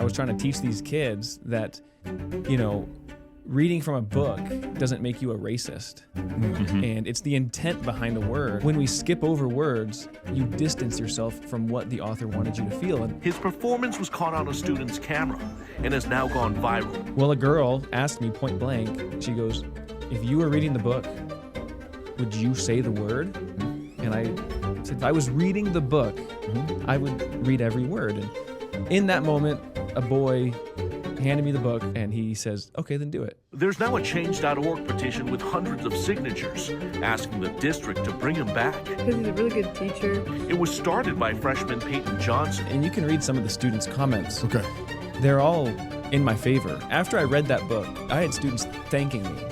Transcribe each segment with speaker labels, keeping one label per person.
Speaker 1: I was trying to teach these kids that, you know, reading from a book doesn't make you a racist. And it's the intent behind the word. When we skip over words, you distance yourself from what the author wanted you to feel.
Speaker 2: His performance was caught on a student's camera and has now gone viral.
Speaker 1: Well, a girl asked me point blank, she goes, if you were reading the book, would you say the word? And I said, if I was reading the book, I would read every word. And in that moment, a boy handed me the book and he says, okay, then do it.
Speaker 2: There's now a change.org petition with hundreds of signatures asking the district to bring him back.
Speaker 3: Because he's a really good teacher.
Speaker 2: It was started by freshman Peyton Johnson.
Speaker 1: And you can read some of the students' comments.
Speaker 4: Okay.
Speaker 1: They're all in my favor. After I read that book, I had students thanking me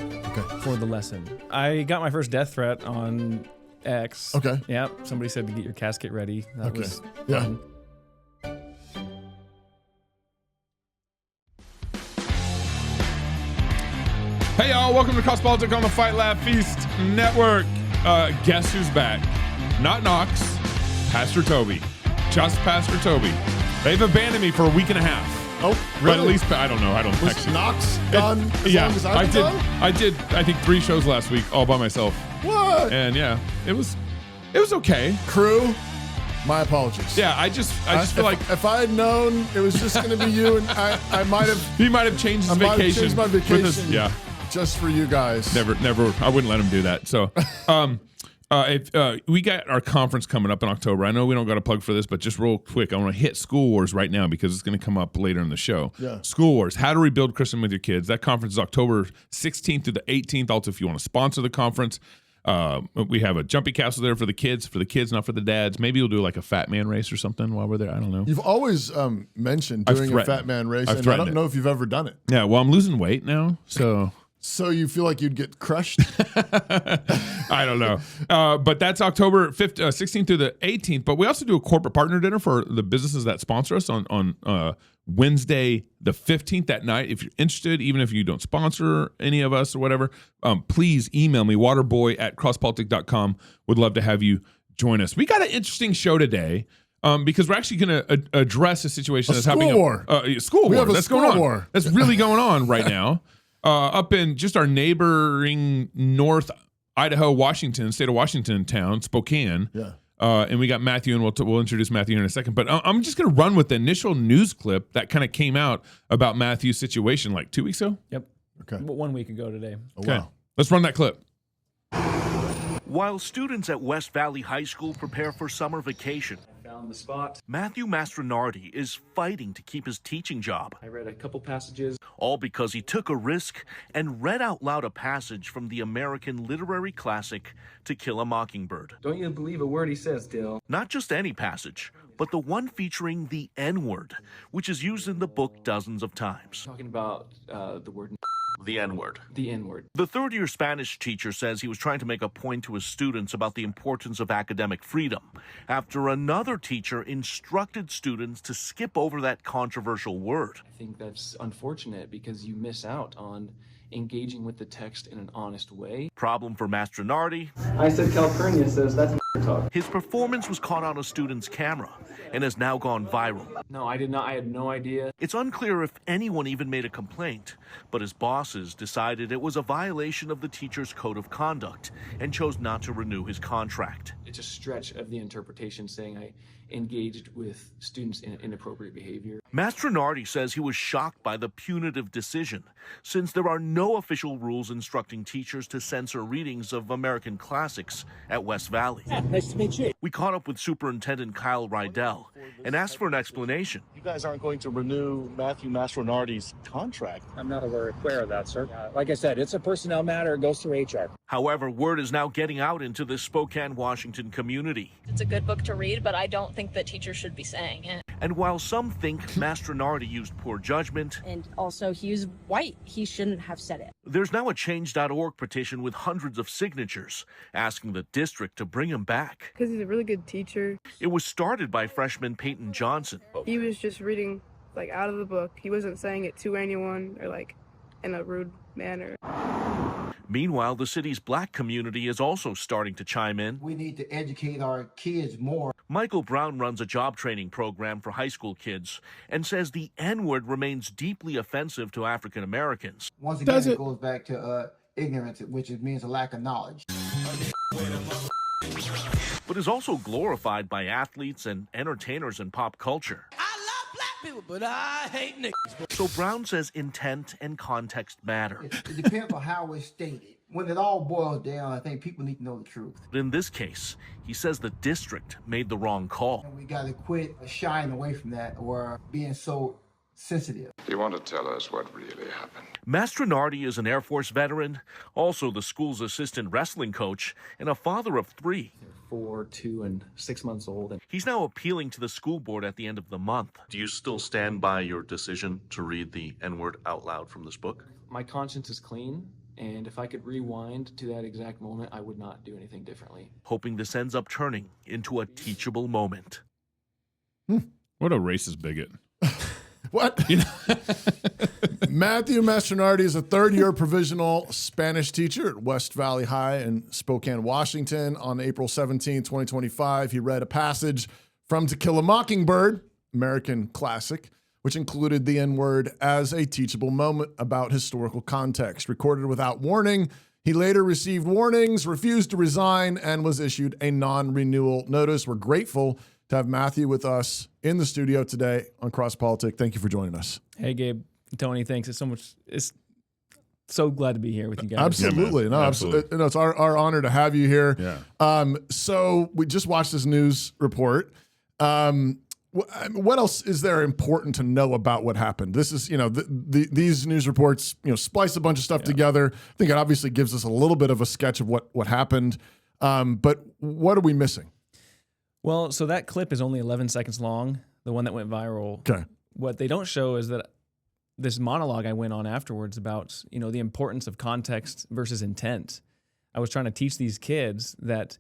Speaker 1: for the lesson. I got my first death threat on X.
Speaker 4: Okay.
Speaker 1: Yeah, somebody said to get your casket ready. That was
Speaker 4: Yeah.
Speaker 1: fun.
Speaker 5: Hey y'all, welcome to Cross Politics on the Fight Laugh Feast Network. Guess who's back? Not Knox, Pastor Toby. Just Pastor Toby. They've abandoned me for a week and a half.
Speaker 4: Oh,
Speaker 5: But
Speaker 4: really?
Speaker 5: at least, I don't know, I don't
Speaker 4: Was
Speaker 5: actually.
Speaker 4: Knox gone as
Speaker 5: Yeah,
Speaker 4: long as I've been gone?
Speaker 5: I did, I think 3 shows last week all by myself.
Speaker 4: What?
Speaker 5: And yeah, it was okay.
Speaker 4: Crew, my apologies.
Speaker 5: Yeah, I just feel like
Speaker 4: if I had known it was just going to be you, and I might have.
Speaker 5: he might have changed his
Speaker 4: I might have
Speaker 5: vacation.
Speaker 4: changed my
Speaker 5: with
Speaker 4: vacation.
Speaker 5: his- yeah.
Speaker 4: Just for you guys.
Speaker 5: Never, I wouldn't let him do that. So, if we got our conference coming up in October. I know we don't got a plug for this, but just real quick, I want to hit School Wars right now because it's going to come up later in the show.
Speaker 4: Yeah.
Speaker 5: School Wars, how to rebuild Christian with your kids. That conference is October 16th through the 18th. Also, if you want to sponsor the conference, we have a jumpy castle there for the kids, not for the dads. Maybe we'll do like a fat man race or something while we're there. I don't know.
Speaker 4: You've always mentioned doing a fat man race, and I don't know if you've ever done it.
Speaker 5: Yeah, well, I'm losing weight now, so.
Speaker 4: So you feel like you'd get crushed?
Speaker 5: I don't know. But that's October 16th through the 18th. But we also do a corporate partner dinner for the businesses that sponsor us on Wednesday the 15th that night. If you're interested, even if you don't sponsor any of us or whatever, please email me, waterboy@crosspolitic.com. Would love to have you join us. We got an interesting show today. Because we're actually going to address a situation that's happening. School war. That's going on. That's really going on right now. Up in just our neighboring North Idaho, state of Washington town, Spokane.
Speaker 4: Yeah.
Speaker 5: And we got Matthew, and we'll introduce Matthew in a second. But I'm just going to run with the initial news clip that kind of came out about Matthew's situation like 2 weeks ago.
Speaker 1: Yep.
Speaker 4: Okay.
Speaker 1: About 1 week ago today.
Speaker 4: Oh, wow.
Speaker 5: Let's run that clip.
Speaker 2: While students at West Valley High School prepare for summer vacation,
Speaker 6: Found the spot.
Speaker 2: Matthew Mastronardi is fighting to keep his teaching job.
Speaker 6: I read a couple passages.
Speaker 2: All because he took a risk and read out loud a passage from the American literary classic To Kill a Mockingbird.
Speaker 6: Don't you believe a word he says, Dill?
Speaker 2: Not just any passage, but the one featuring the N-word, which is used in the book dozens of times.
Speaker 6: Talking about the word
Speaker 2: The N-word.
Speaker 6: the N-word.
Speaker 2: The third-year Spanish teacher says he was trying to make a point to his students about the importance of academic freedom after another teacher instructed students to skip over that controversial word.
Speaker 6: I think that's unfortunate because you miss out on engaging with the text in an honest way.
Speaker 2: Problem for Mastronardi,
Speaker 6: I said Calpurnia says that's talk.
Speaker 2: his performance was caught on a student's camera and has now gone viral.
Speaker 6: No, I did not. I had no idea.
Speaker 2: It's unclear if anyone even made a complaint, but his bosses decided it was a violation of the teacher's code of conduct and chose not to renew his contract.
Speaker 6: It's a stretch of the interpretation saying I engaged with students in inappropriate behavior.
Speaker 2: Mastronardi says he was shocked by the punitive decision, since there are no official rules instructing teachers to censor readings of American classics at West Valley.
Speaker 7: Nice to meet you.
Speaker 2: We caught up with Superintendent Kyle Rydell and asked for an explanation.
Speaker 7: You guys aren't going to renew Matthew Mastronardi's contract.
Speaker 8: I'm not aware of that, sir. Like I said, it's a personnel matter. It goes through HR.
Speaker 2: However, word is now getting out into the Spokane, Washington community.
Speaker 9: It's a good book to read, but I don't think that teachers should be saying it.
Speaker 2: And while some think Mastronardi used poor judgment,
Speaker 10: and also he's white, he shouldn't have said it.
Speaker 2: there's now a change.org petition with hundreds of signatures asking the district to bring him back.
Speaker 3: Because he's a really good teacher.
Speaker 2: It was started by freshman Peyton Johnson.
Speaker 3: He was just reading like out of the book. He wasn't saying it to anyone or like in a rude manner.
Speaker 2: Meanwhile, the city's black community is also starting to chime in.
Speaker 11: We need to educate our kids more.
Speaker 2: Michael Brown runs a job training program for high school kids and says the N-word remains deeply offensive to African Americans.
Speaker 11: Once again, it goes back to ignorance, which means a lack of knowledge.
Speaker 2: But is also glorified by athletes and entertainers in pop culture.
Speaker 12: I love black people, but I hate niggas.
Speaker 2: So Brown says intent and context matter.
Speaker 11: It depends on how it's stated. When it all boils down, I think people need to know the truth.
Speaker 2: But in this case, he says the district made the wrong call.
Speaker 11: And we got to quit shying away from that or being so sensitive.
Speaker 13: You want to tell us what really happened?
Speaker 2: Mastronardi is an Air Force veteran, also the school's assistant wrestling coach, and a father of 3.
Speaker 6: 4, 2, and 6 months old.
Speaker 2: He's now appealing to the school board at the end of the month.
Speaker 7: Do you still stand by your decision to read the N-word out loud from this book?
Speaker 6: My conscience is clean, and if I could rewind to that exact moment, I would not do anything differently.
Speaker 2: Hoping this ends up turning into a teachable moment.
Speaker 5: What a racist bigot.
Speaker 4: What? Matthew Mastronardi is a third-year provisional Spanish teacher at West Valley High in Spokane, Washington. On April 17, 2025, he read a passage from To Kill a Mockingbird, American classic, which included the N-word as a teachable moment about historical context. Recorded without warning, he later received warnings, refused to resign, and was issued a non-renewal notice. We're grateful to have Matthew with us in the studio today on Cross Politic. Thank you for joining us.
Speaker 1: Hey, Gabe, Tony, thanks. It's so glad to be here with you guys.
Speaker 4: Absolutely.
Speaker 5: Yeah, absolutely.
Speaker 4: No, it's our honor to have you here.
Speaker 5: Yeah.
Speaker 4: So we just watched this news report. What else is there important to know about what happened? This is, these news reports, splice a bunch of stuff together. I think it obviously gives us a little bit of a sketch of what happened. But what are we missing?
Speaker 1: Well, so that clip is only 11 seconds long, the one that went viral.
Speaker 4: Okay.
Speaker 1: What they don't show is that this monologue I went on afterwards about, the importance of context versus intent. I was trying to teach these kids that,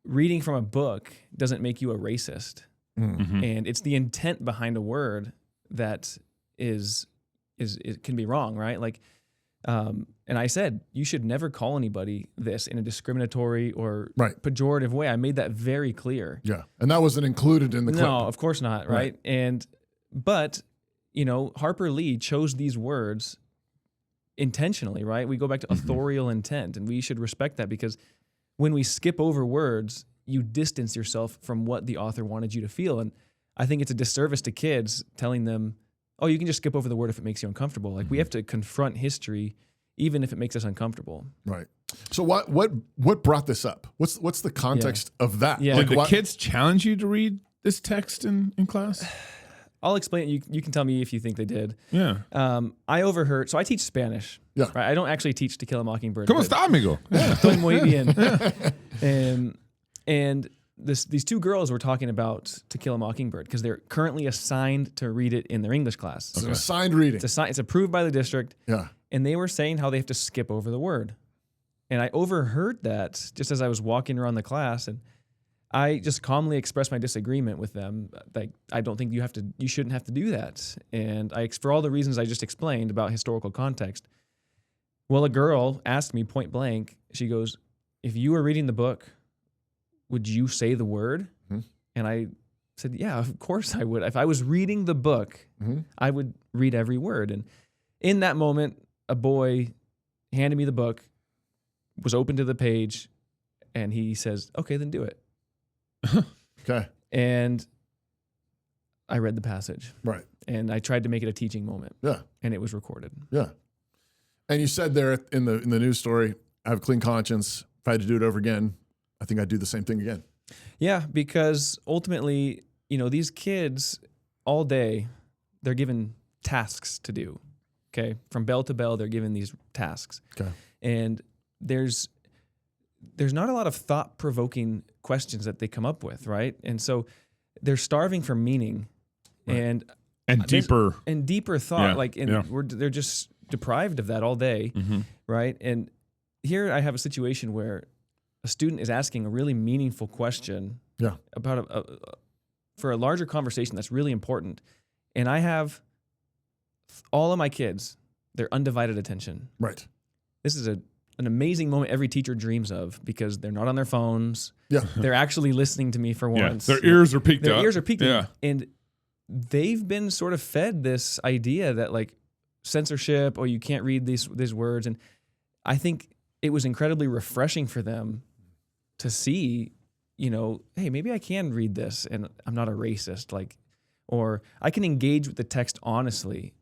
Speaker 1: reading from a book doesn't make you a racist.
Speaker 5: Mm-hmm.
Speaker 1: And it's the intent behind a word that it can be wrong, right? Like, and I said, you should never call anybody this in a discriminatory or pejorative way. I made that very clear.
Speaker 4: Yeah. And that wasn't included in the clip.
Speaker 1: No, of course not. Right. But Harper Lee chose these words intentionally, right? We go back to authorial intent, and we should respect that, because when we skip over words, you distance yourself from what the author wanted you to feel. And I think it's a disservice to kids telling them, oh, you can just skip over the word if it makes you uncomfortable. Like, we have to confront history, even if it makes us uncomfortable.
Speaker 4: Right. So what brought this up? What's the context of that?
Speaker 1: Yeah.
Speaker 5: Did the kids challenge you to read this text in class?
Speaker 1: I'll explain it. You can tell me if you think they did.
Speaker 5: Yeah.
Speaker 1: I overheard. So I teach Spanish.
Speaker 4: Yeah.
Speaker 1: Right? I don't actually teach To Kill a Mockingbird.
Speaker 5: ¿Cómo está, amigo?
Speaker 1: Estoy muy bien. And these two girls were talking about To Kill a Mockingbird because they're currently assigned to read it in their English class.
Speaker 4: It's an assigned reading.
Speaker 1: It's approved by the district.
Speaker 4: Yeah.
Speaker 1: And they were saying how they have to skip over the word. And I overheard that just as I was walking around the class, and I just calmly expressed my disagreement with them. Like, I don't think you shouldn't have to do that. And for all the reasons I just explained about historical context. Well, a girl asked me point blank, she goes, if you were reading the book, would you say the word?
Speaker 4: Mm-hmm.
Speaker 1: And I said, yeah, of course I would. If I was reading the book, I would read every word. And in that moment, a boy handed me the book, was open to the page, and he says, okay, then do it.
Speaker 4: Okay.
Speaker 1: And I read the passage.
Speaker 4: Right.
Speaker 1: And I tried to make it a teaching moment.
Speaker 4: Yeah.
Speaker 1: And it was recorded.
Speaker 4: Yeah. And you said there in the news story, I have a clean conscience. If I had to do it over again, I think I'd do the same thing again.
Speaker 1: Yeah, because ultimately, these kids all day, they're given tasks to do. Okay. From bell to bell, they're given these tasks.
Speaker 4: Okay.
Speaker 1: And there's not a lot of thought-provoking questions that they come up with, right? And so they're starving for meaning,
Speaker 5: right.
Speaker 1: and
Speaker 5: deeper
Speaker 1: thought.
Speaker 5: Yeah.
Speaker 1: They're just deprived of that all day, right? And here I have a situation where a student is asking a really meaningful question about for a larger conversation that's really important, and I have all of my kids, their undivided attention.
Speaker 4: Right.
Speaker 1: This is a an amazing moment every teacher dreams of because they're not on their phones.
Speaker 4: Yeah.
Speaker 1: They're actually listening to me for once.
Speaker 5: Their ears are peaked up.
Speaker 1: Their ears are peaked
Speaker 5: Yeah.
Speaker 1: up. And they've been sort of fed this idea that like censorship, or you can't read these words. And I think it was incredibly refreshing for them to see, you know, hey, maybe I can read this and I'm not a racist, like, or I can engage with the text honestly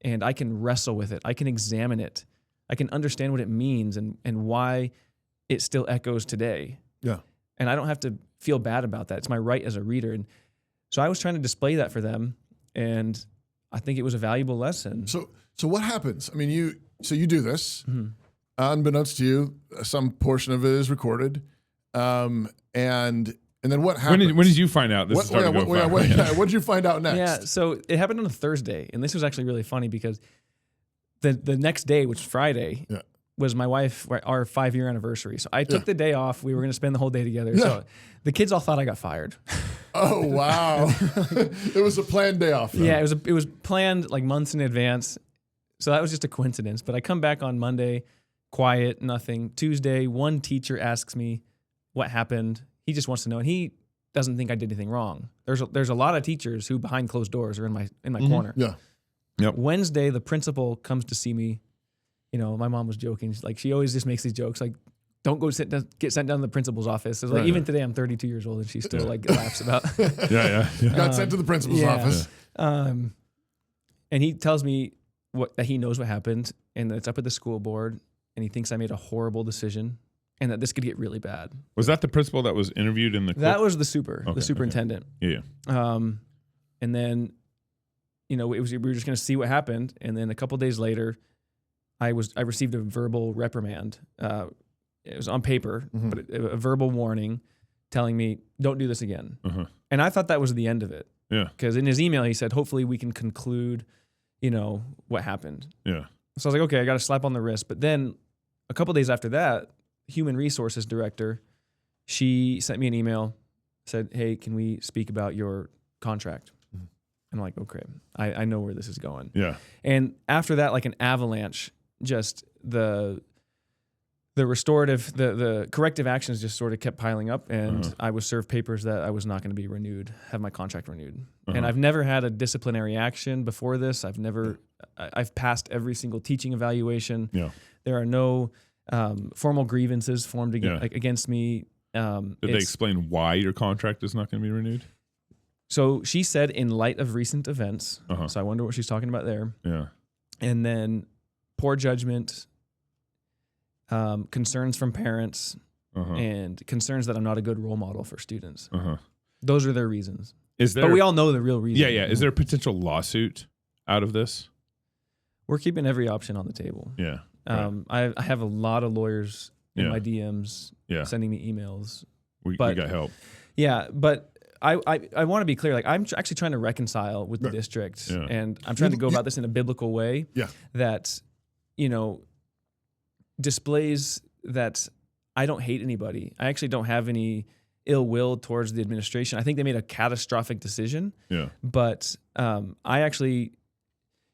Speaker 1: and I can wrestle with it. I can examine it. I can understand what it means and why it still echoes today.
Speaker 4: Yeah.
Speaker 1: And I don't have to feel bad about that. It's my right as a reader. And so I was trying to display that for them, and I think it was a valuable lesson.
Speaker 4: So what happens? I mean, you do this, unbeknownst to you, some portion of it is recorded, and then what happens?
Speaker 5: When did you find out this is starting to go viral?
Speaker 4: What did you find out next?
Speaker 1: Yeah, so it happened on a Thursday, and this was actually really funny because the next day, which was Friday, was my wife, our 5-year anniversary. So I took the day off. We were going to spend the whole day together.
Speaker 4: Yeah.
Speaker 1: So the kids all thought I got fired.
Speaker 4: Oh, wow. It was a planned day off. Though.
Speaker 1: Yeah, it was planned like months in advance. So that was just a coincidence. But I come back on Monday, quiet, nothing. Tuesday, one teacher asks me what happened. He just wants to know, and he doesn't think I did anything wrong. There's a lot of teachers who behind closed doors are in my corner.
Speaker 4: Yeah.
Speaker 5: Yep.
Speaker 1: Wednesday, the principal comes to see me. You know, my mom was joking. She's like, she always just makes these jokes like, don't go get sent down to the principal's office. It's like, even today, I'm 32 years old, and she still like laughs about.
Speaker 4: Got sent to the principal's office.
Speaker 1: And he tells me that he knows what happened, and that it's up at the school board, and he thinks I made a horrible decision, and that this could get really bad.
Speaker 5: Was that the principal that was interviewed in the court?
Speaker 1: That was the superintendent.
Speaker 5: Okay. Yeah.
Speaker 1: And then, you know, we were just going to see what happened, and then a couple days later, I received a verbal reprimand. It was on paper, but a verbal warning telling me, don't do this again. And I thought that was the end of it.
Speaker 5: Yeah.
Speaker 1: Because in his email, he said, hopefully we can conclude, you know, what happened.
Speaker 5: Yeah.
Speaker 1: So I was like, okay, I got a slap on the wrist. But then a couple days after that, human resources director, she sent me an email, said, hey, can we speak about your contract? And I'm like, okay, I know where this is going.
Speaker 5: Yeah.
Speaker 1: And after that, like an avalanche, just the restorative, the corrective actions just sort of kept piling up, and I was served papers that I was not going to be renewed, have my contract renewed. And I've never had a disciplinary action before this. I've passed every single teaching evaluation.
Speaker 5: Yeah.
Speaker 1: There are no formal grievances formed against me.
Speaker 5: Did they explain why your contract is not going to be renewed?
Speaker 1: So she said, in light of recent events. So I wonder what she's talking about there.
Speaker 5: Yeah.
Speaker 1: And then poor judgment, concerns from parents, and concerns that I'm not a good role model for students. Those are their reasons. But we all know the real reason.
Speaker 5: Yeah. Is there a potential lawsuit out of this?
Speaker 1: We're keeping every option on the table.
Speaker 5: Yeah.
Speaker 1: I have a lot of lawyers in my DMs sending me emails.
Speaker 5: We got help.
Speaker 1: Yeah, but I want to be clear. Like, I'm actually trying to reconcile with the district, and I'm trying to go about this in a biblical way that, you know, displays that I don't hate anybody. I actually don't have any ill will towards the administration. I think they made a catastrophic decision. Yeah. But I actually,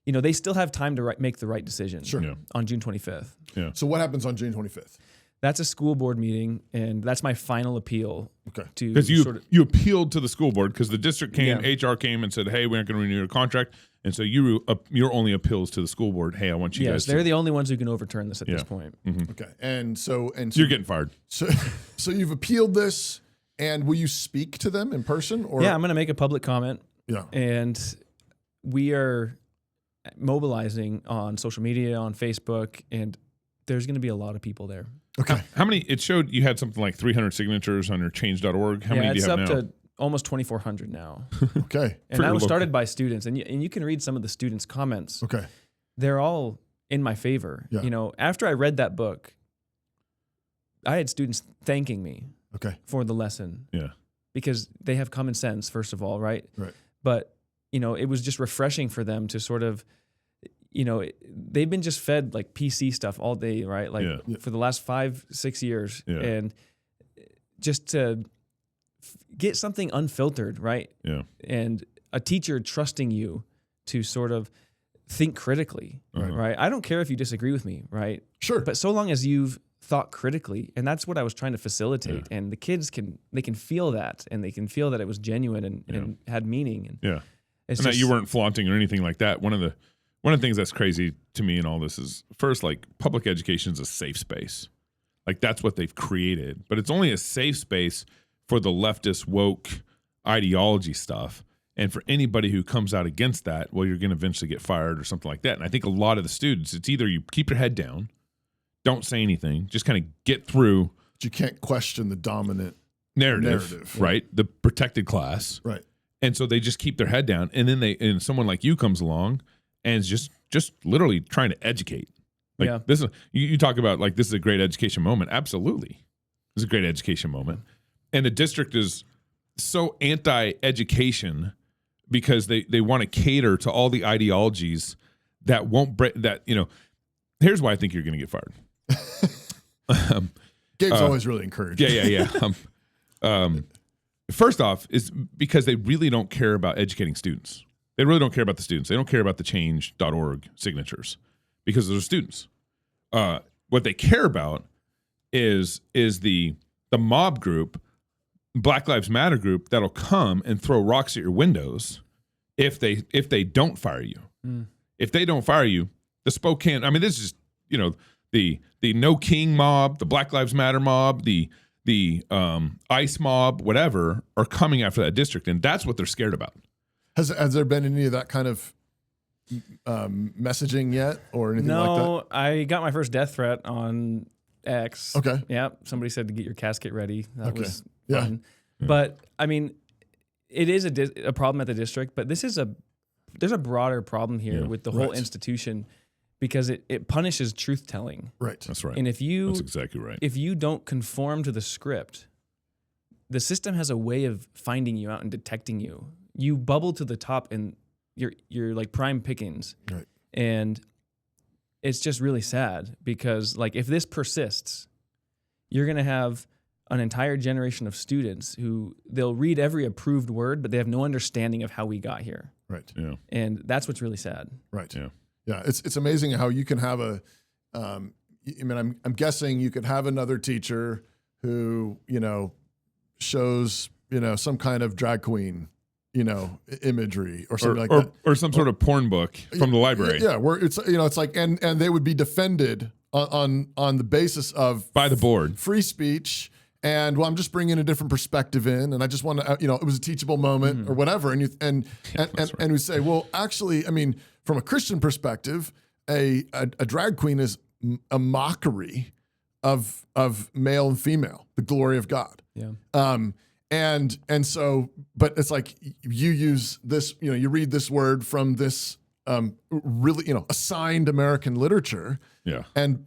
Speaker 1: you know, they still have time to make the right decision.
Speaker 4: Sure. Yeah.
Speaker 1: On June 25th.
Speaker 5: Yeah.
Speaker 4: So what happens on June 25th?
Speaker 1: That's a school board meeting, and that's my final appeal.
Speaker 4: Okay.
Speaker 5: Because you appealed to the school board because the district came, HR came and said, hey, we aren't going to renew your contract. And so your only appeals to the school board, hey, I want you guys to.
Speaker 1: They're the only ones who can overturn this at this point.
Speaker 4: Okay. And so
Speaker 5: you're getting fired.
Speaker 4: So you've appealed this, and will you speak to them in person? Or
Speaker 1: yeah, I'm going to make a public comment.
Speaker 4: Yeah.
Speaker 1: And we are mobilizing on social media, on Facebook, and there's going to be a lot of people there.
Speaker 4: Okay.
Speaker 5: How many? It showed you had something like 300 signatures on your change.org. How many do you have now?
Speaker 1: It's up to almost 2,400 now.
Speaker 4: Okay.
Speaker 1: And that was started by students. And you can read some of the students' comments.
Speaker 4: Okay.
Speaker 1: They're all in my favor.
Speaker 4: Yeah.
Speaker 1: You know, after I read that book, I had students thanking me for the lesson.
Speaker 5: Yeah.
Speaker 1: Because they have common sense, first of all, right?
Speaker 4: Right.
Speaker 1: But, you know, it was just refreshing for them to sort of, you know, they've been just fed like PC stuff all day, right? Like for the last 5-6 years.
Speaker 5: Yeah.
Speaker 1: And just to get something unfiltered, right?
Speaker 5: Yeah.
Speaker 1: And a teacher trusting you to sort of think critically, right? I don't care if you disagree with me, right?
Speaker 4: Sure.
Speaker 1: But so long as you've thought critically, and that's what I was trying to facilitate, and the kids can feel that, and they can feel that it was genuine and had meaning. And
Speaker 5: and that you weren't flaunting or anything like that. One of the things that's crazy to me in all this is, first, like, public education is a safe space. Like, that's what they've created, but it's only a safe space for the leftist woke ideology stuff. And for anybody who comes out against that, well, you're going to eventually get fired or something like that. And I think a lot of the students, it's either you keep your head down, don't say anything, just kind of get through.
Speaker 4: But you can't question the dominant
Speaker 5: narrative. Right? The protected class.
Speaker 4: Right.
Speaker 5: And so they just keep their head down. And then and someone like you comes along and is just literally trying to educate. Like, this is, you talk about, like, this is a great education moment. Absolutely. This is a great education moment. And the district is so anti-education because they want to cater to all the ideologies that won't break that, here's why I think you're going to get fired.
Speaker 4: Gabe's always really encouraging.
Speaker 5: Yeah. First off is because they really don't care about educating students. They really don't care about the students. They don't care about the change.org signatures because they're students. What they care about is the mob group, Black Lives Matter group, that'll come and throw rocks at your windows if they don't fire you. If they don't fire you, the Spokane, I mean, this is just, the No King mob, the Black Lives Matter mob, the ICE mob, whatever, are coming after that district, and that's what they're scared about.
Speaker 4: Has there been any of that kind of messaging yet or anything like that?
Speaker 1: No, I got my first death threat on X.
Speaker 4: Okay.
Speaker 1: Yeah, somebody said to get your casket ready. That was
Speaker 4: Yeah.
Speaker 1: fun. But I mean, it is a problem at the district, but there's a broader problem here with the whole institution because it punishes truth telling.
Speaker 4: Right.
Speaker 5: That's right.
Speaker 1: And
Speaker 5: that's exactly right.
Speaker 1: If you don't conform to the script, the system has a way of finding you out and detecting you. You bubble to the top and you're like prime pickings.
Speaker 4: Right.
Speaker 1: And it's just really sad because, like, if this persists, you're going to have an entire generation of students who they'll read every approved word, but they have no understanding of how we got here.
Speaker 4: Right.
Speaker 5: Yeah.
Speaker 1: And that's what's really sad.
Speaker 4: Right.
Speaker 5: Yeah.
Speaker 4: Yeah. It's amazing how you can have I'm guessing you could have another teacher who, shows, some kind of drag queen, imagery or something like that.
Speaker 5: Or some sort of porn book from the library.
Speaker 4: Yeah. Where it's, it's like, and they would be defended on the basis of
Speaker 5: by the board,
Speaker 4: free speech. And well, I'm just bringing a different perspective in, and I just want to, it was a teachable moment or whatever. And we say, well, actually, I mean, from a Christian perspective, a drag queen is a mockery of male and female, the glory of God.
Speaker 1: Yeah.
Speaker 4: And so, but it's like you use this, you read this word from this really, assigned American literature.
Speaker 5: Yeah.
Speaker 4: And,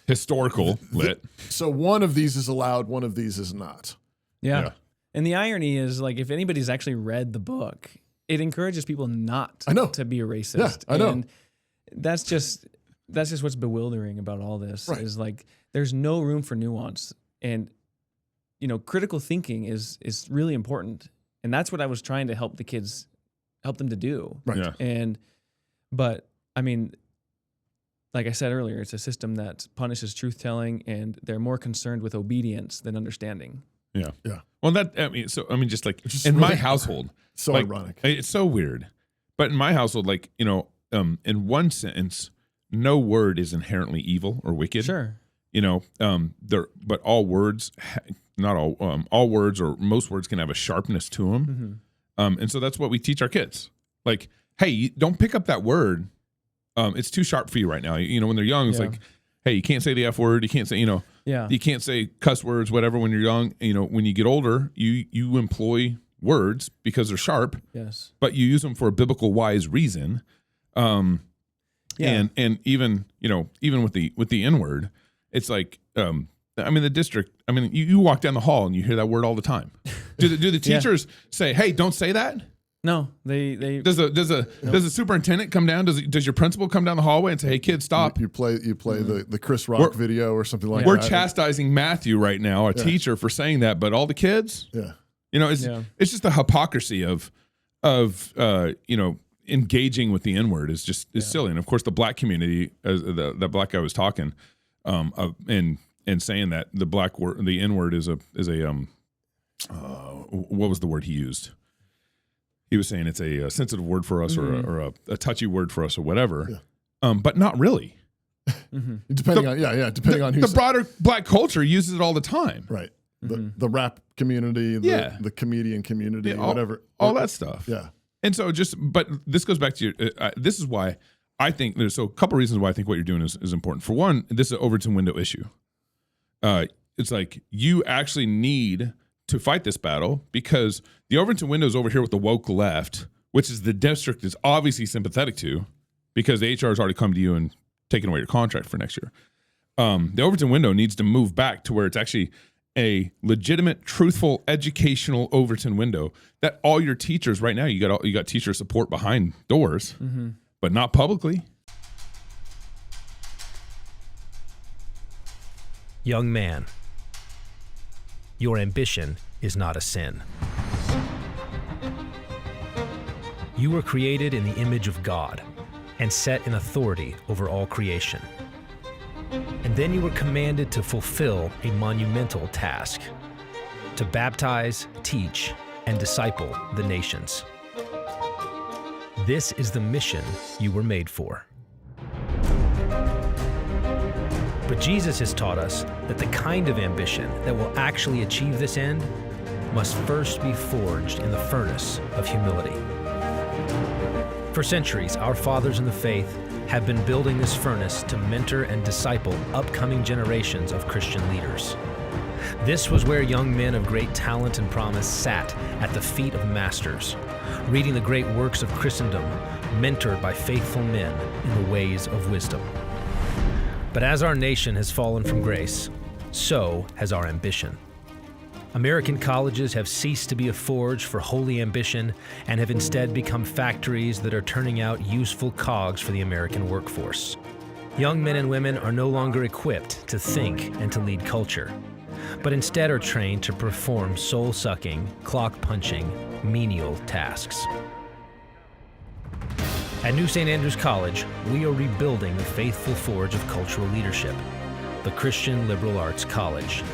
Speaker 5: historical lit.
Speaker 4: So one of these is allowed, one of these is not.
Speaker 1: Yeah. And the irony is, like, if anybody's actually read the book, it encourages people not to be a racist.
Speaker 4: Yeah, I know.
Speaker 1: And that's just what's bewildering about all this is, like, there's no room for nuance. And, critical thinking is really important. And that's what I was trying to help them to do.
Speaker 4: Right.
Speaker 5: Yeah.
Speaker 1: But I mean, like I said earlier, it's a system that punishes truth telling, and they're more concerned with obedience than understanding.
Speaker 5: Yeah.
Speaker 4: Yeah.
Speaker 5: Well, just like in my household,
Speaker 4: so
Speaker 5: like,
Speaker 4: ironic.
Speaker 5: It's so weird. But in my household, like, in one sentence, no word is inherently evil or wicked.
Speaker 1: Sure.
Speaker 5: But all words, not all words or most words can have a sharpness to them.
Speaker 1: Mm-hmm.
Speaker 5: And so that's what we teach our kids. Like, hey, don't pick up that word. It's too sharp for you right now. When they're young, it's like, hey, you can't say the F word. You can't say, you can't say cuss words, whatever, when you're young. When you get older, you employ words because they're sharp.
Speaker 1: Yes.
Speaker 5: But you use them for a biblical wise reason. And even with the N word, it's like, the district, you walk down the hall and you hear that word all the time. Do the teachers say, hey, don't say that?
Speaker 1: No, they
Speaker 5: does the superintendent come down? Does your principal come down the hallway and say, "Hey, kids, stop"?
Speaker 4: You play the Chris Rock video or something like that.
Speaker 5: We're chastising Matthew right now, a teacher, for saying that, but all the kids, it's just the hypocrisy of engaging with the N-word is silly. And of course, the black community, as the black guy was talking, and saying that the N-word is a what was the word he used? He was saying it's a sensitive word for us, or a touchy word for us, or whatever. Yeah. But not really.
Speaker 4: Depending on who's...
Speaker 5: The broader black culture uses it all the time.
Speaker 4: Right. The rap community, the comedian community, whatever.
Speaker 5: All that stuff.
Speaker 4: Yeah.
Speaker 5: And so but this goes back to this is why I think there's a couple reasons why I think what you're doing is important. For one, this is an Overton window issue. It's like you actually need to fight this battle because the Overton window is over here with the woke left, which is the district is obviously sympathetic to because the HR has already come to you and taken away your contract for next year. The Overton window needs to move back to where it's actually a legitimate, truthful, educational Overton window that all your teachers right now, you got teacher support behind doors, but not publicly.
Speaker 14: Young man, your ambition is not a sin. You were created in the image of God and set in authority over all creation. And then you were commanded to fulfill a monumental task, to baptize, teach, and disciple the nations. This is the mission you were made for. But Jesus has taught us that the kind of ambition that will actually achieve this end must first be forged in the furnace of humility. For centuries, our fathers in the faith have been building this furnace to mentor and disciple upcoming generations of Christian leaders. This was where young men of great talent and promise sat at the feet of masters, reading the great works of Christendom, mentored by faithful men in the ways of wisdom. But as our nation has fallen from grace, so has our ambition. American colleges have ceased to be a forge for holy ambition and have instead become factories that are turning out useful cogs for the American workforce. Young men and women are no longer equipped to think and to lead culture, but instead are trained to perform soul-sucking, clock-punching, menial tasks. At New St. Andrews College, we are rebuilding the faithful forge of cultural leadership, the Christian Liberal Arts College.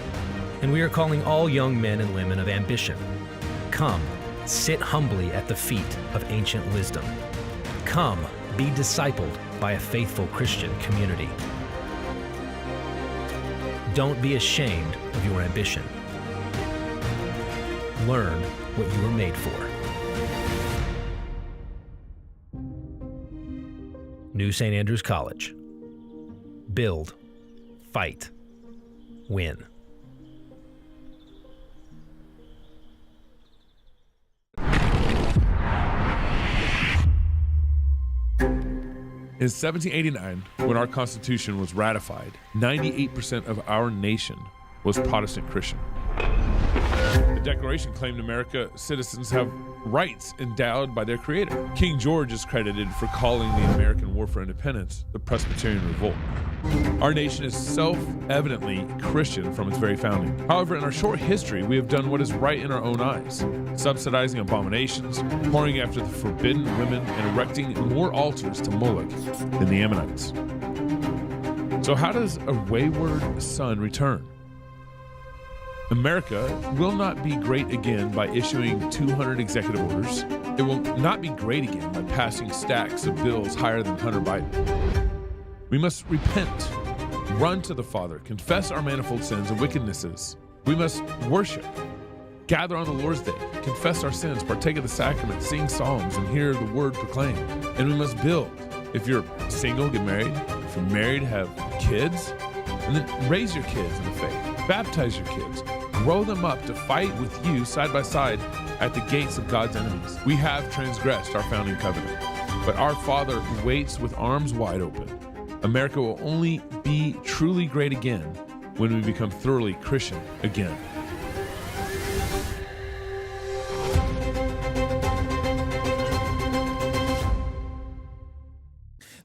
Speaker 14: And we are calling all young men and women of ambition. Come, sit humbly at the feet of ancient wisdom. Come, be discipled by a faithful Christian community. Don't be ashamed of your ambition. Learn what you were made for. New St. Andrews College. Build, fight, win.
Speaker 5: In 1789, when our Constitution was ratified, 98% of our nation was Protestant Christian. The Declaration claimed America citizens have rights endowed by their Creator. King George is credited for calling the American War for Independence the Presbyterian Revolt. Our nation is self-evidently Christian from its very founding. However, in our short history, we have done what is right in our own eyes, subsidizing abominations, pouring after the forbidden women, and erecting more altars to Moloch than the Ammonites. So how does a wayward son return? America will not be great again by issuing 200 executive orders. It will not be great again by passing stacks of bills higher than Hunter Biden. We must repent, run to the Father, confess our manifold sins and wickednesses. We must worship, gather on the Lord's Day, confess our sins, partake of the sacrament, sing psalms, and hear the word proclaimed. And we must build. If you're single, get married. If you're married, have kids. And then raise your kids in the faith. Baptize your kids. Grow them up to fight with you side by side at the gates of God's enemies. We have transgressed our founding covenant, but our Father waits with arms wide open. America will only be truly great again when we become thoroughly Christian again.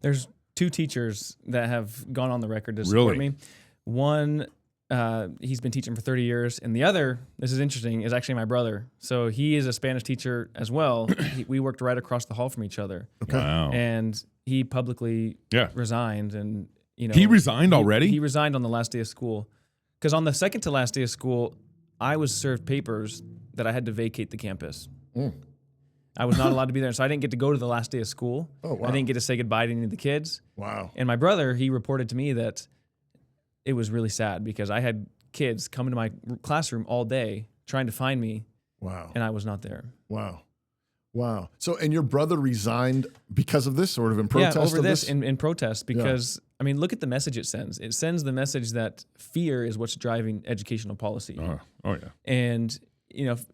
Speaker 1: There's two teachers that have gone on the record to support me. One he's been teaching for 30 years. And the other, this is interesting, is actually my brother. So he is a Spanish teacher as well. We worked right across the hall from each other.
Speaker 4: Okay.
Speaker 5: Wow.
Speaker 1: And he publicly resigned. And,
Speaker 5: he resigned already?
Speaker 1: He resigned on the last day of school. Because on the second to last day of school, I was served papers that I had to vacate the campus. I was not allowed to be there. So I didn't get to go to the last day of school.
Speaker 4: Oh, wow.
Speaker 1: I didn't get to say goodbye to any of the kids.
Speaker 4: Wow.
Speaker 1: And my brother, he reported to me that it was really sad because I had kids come into my classroom all day trying to find me.
Speaker 4: Wow.
Speaker 1: And I was not there.
Speaker 4: Wow. Wow. So, and your brother resigned because of this, sort of in protest?
Speaker 1: Yeah, over
Speaker 4: of
Speaker 1: this in protest because,
Speaker 4: Yeah.
Speaker 1: I mean, look at the message it sends. It sends the message that fear is what's driving educational policy.
Speaker 5: Oh yeah.
Speaker 1: And,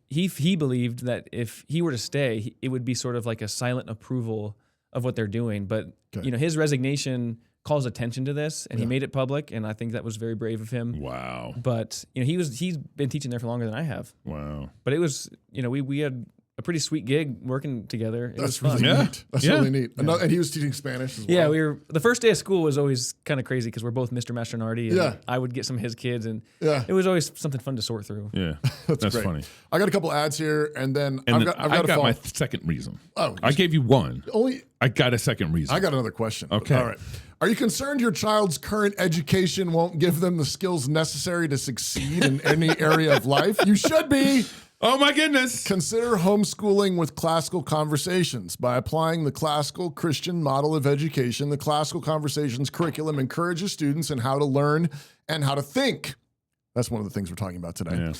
Speaker 1: he believed that if he were to stay, it would be sort of like a silent approval of what they're doing. But, his resignation calls attention to this, and he made it public, and I think that was very brave of him.
Speaker 5: Wow.
Speaker 1: But, he's been teaching there for longer than I have.
Speaker 5: Wow.
Speaker 1: But it was, we had a pretty sweet gig working together. It was
Speaker 4: That's
Speaker 1: fun.
Speaker 4: really neat. That's really neat. And he was teaching Spanish as well.
Speaker 1: Yeah, the first day of school was always kind of crazy because we're both Mr. Mastronardi, and I would get some of his kids, and it was always something fun to sort through.
Speaker 5: Yeah, that's
Speaker 4: great.
Speaker 5: funny.
Speaker 4: I got a couple ads here, and then
Speaker 5: And
Speaker 4: I've got
Speaker 5: my second reason.
Speaker 4: Oh,
Speaker 5: I gave you one.
Speaker 4: Only
Speaker 5: I got a second reason.
Speaker 4: I got another question.
Speaker 5: Okay.
Speaker 4: All right. Are you concerned your child's current education won't give them the skills necessary to succeed in any area of life? You should be.
Speaker 5: Oh my goodness.
Speaker 4: Consider homeschooling with Classical Conversations. By applying the classical Christian model of education, the Classical Conversations curriculum encourages students in how to learn and how to think. That's one of the things we're talking about today.
Speaker 5: Yeah.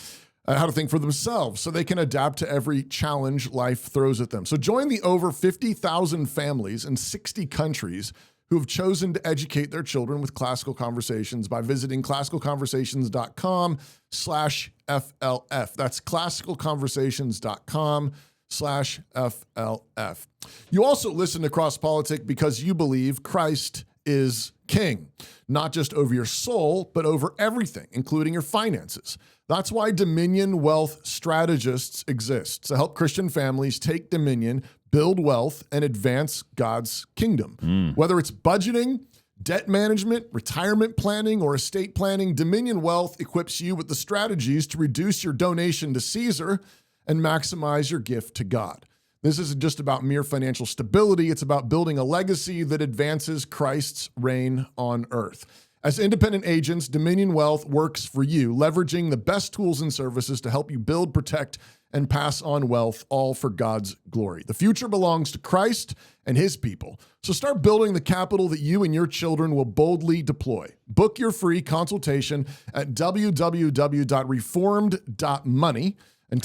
Speaker 4: How to think for themselves so they can adapt to every challenge life throws at them. So join the over 50,000 families in 60 countries who have chosen to educate their children with Classical Conversations by visiting classicalconversations.com/FLF. That's classicalconversations.com/FLF. You also listen to Cross Politic because you believe Christ is king, not just over your soul, but over everything, including your finances. That's why Dominion Wealth Strategists exist, to help Christian families take dominion, build wealth, and advance God's kingdom. Whether it's budgeting, debt management, retirement planning, or estate planning, Dominion Wealth equips you with the strategies to reduce your donation to Caesar and maximize your gift to God. This isn't just about mere financial stability. It's about building a legacy that advances Christ's reign on earth. As independent agents, Dominion Wealth works for you, leveraging the best tools and services to help you build, protect, and pass on wealth, all for God's glory. The future belongs to Christ and his people. So start building the capital that you and your children will boldly deploy. Book your free consultation at www.reformed.money and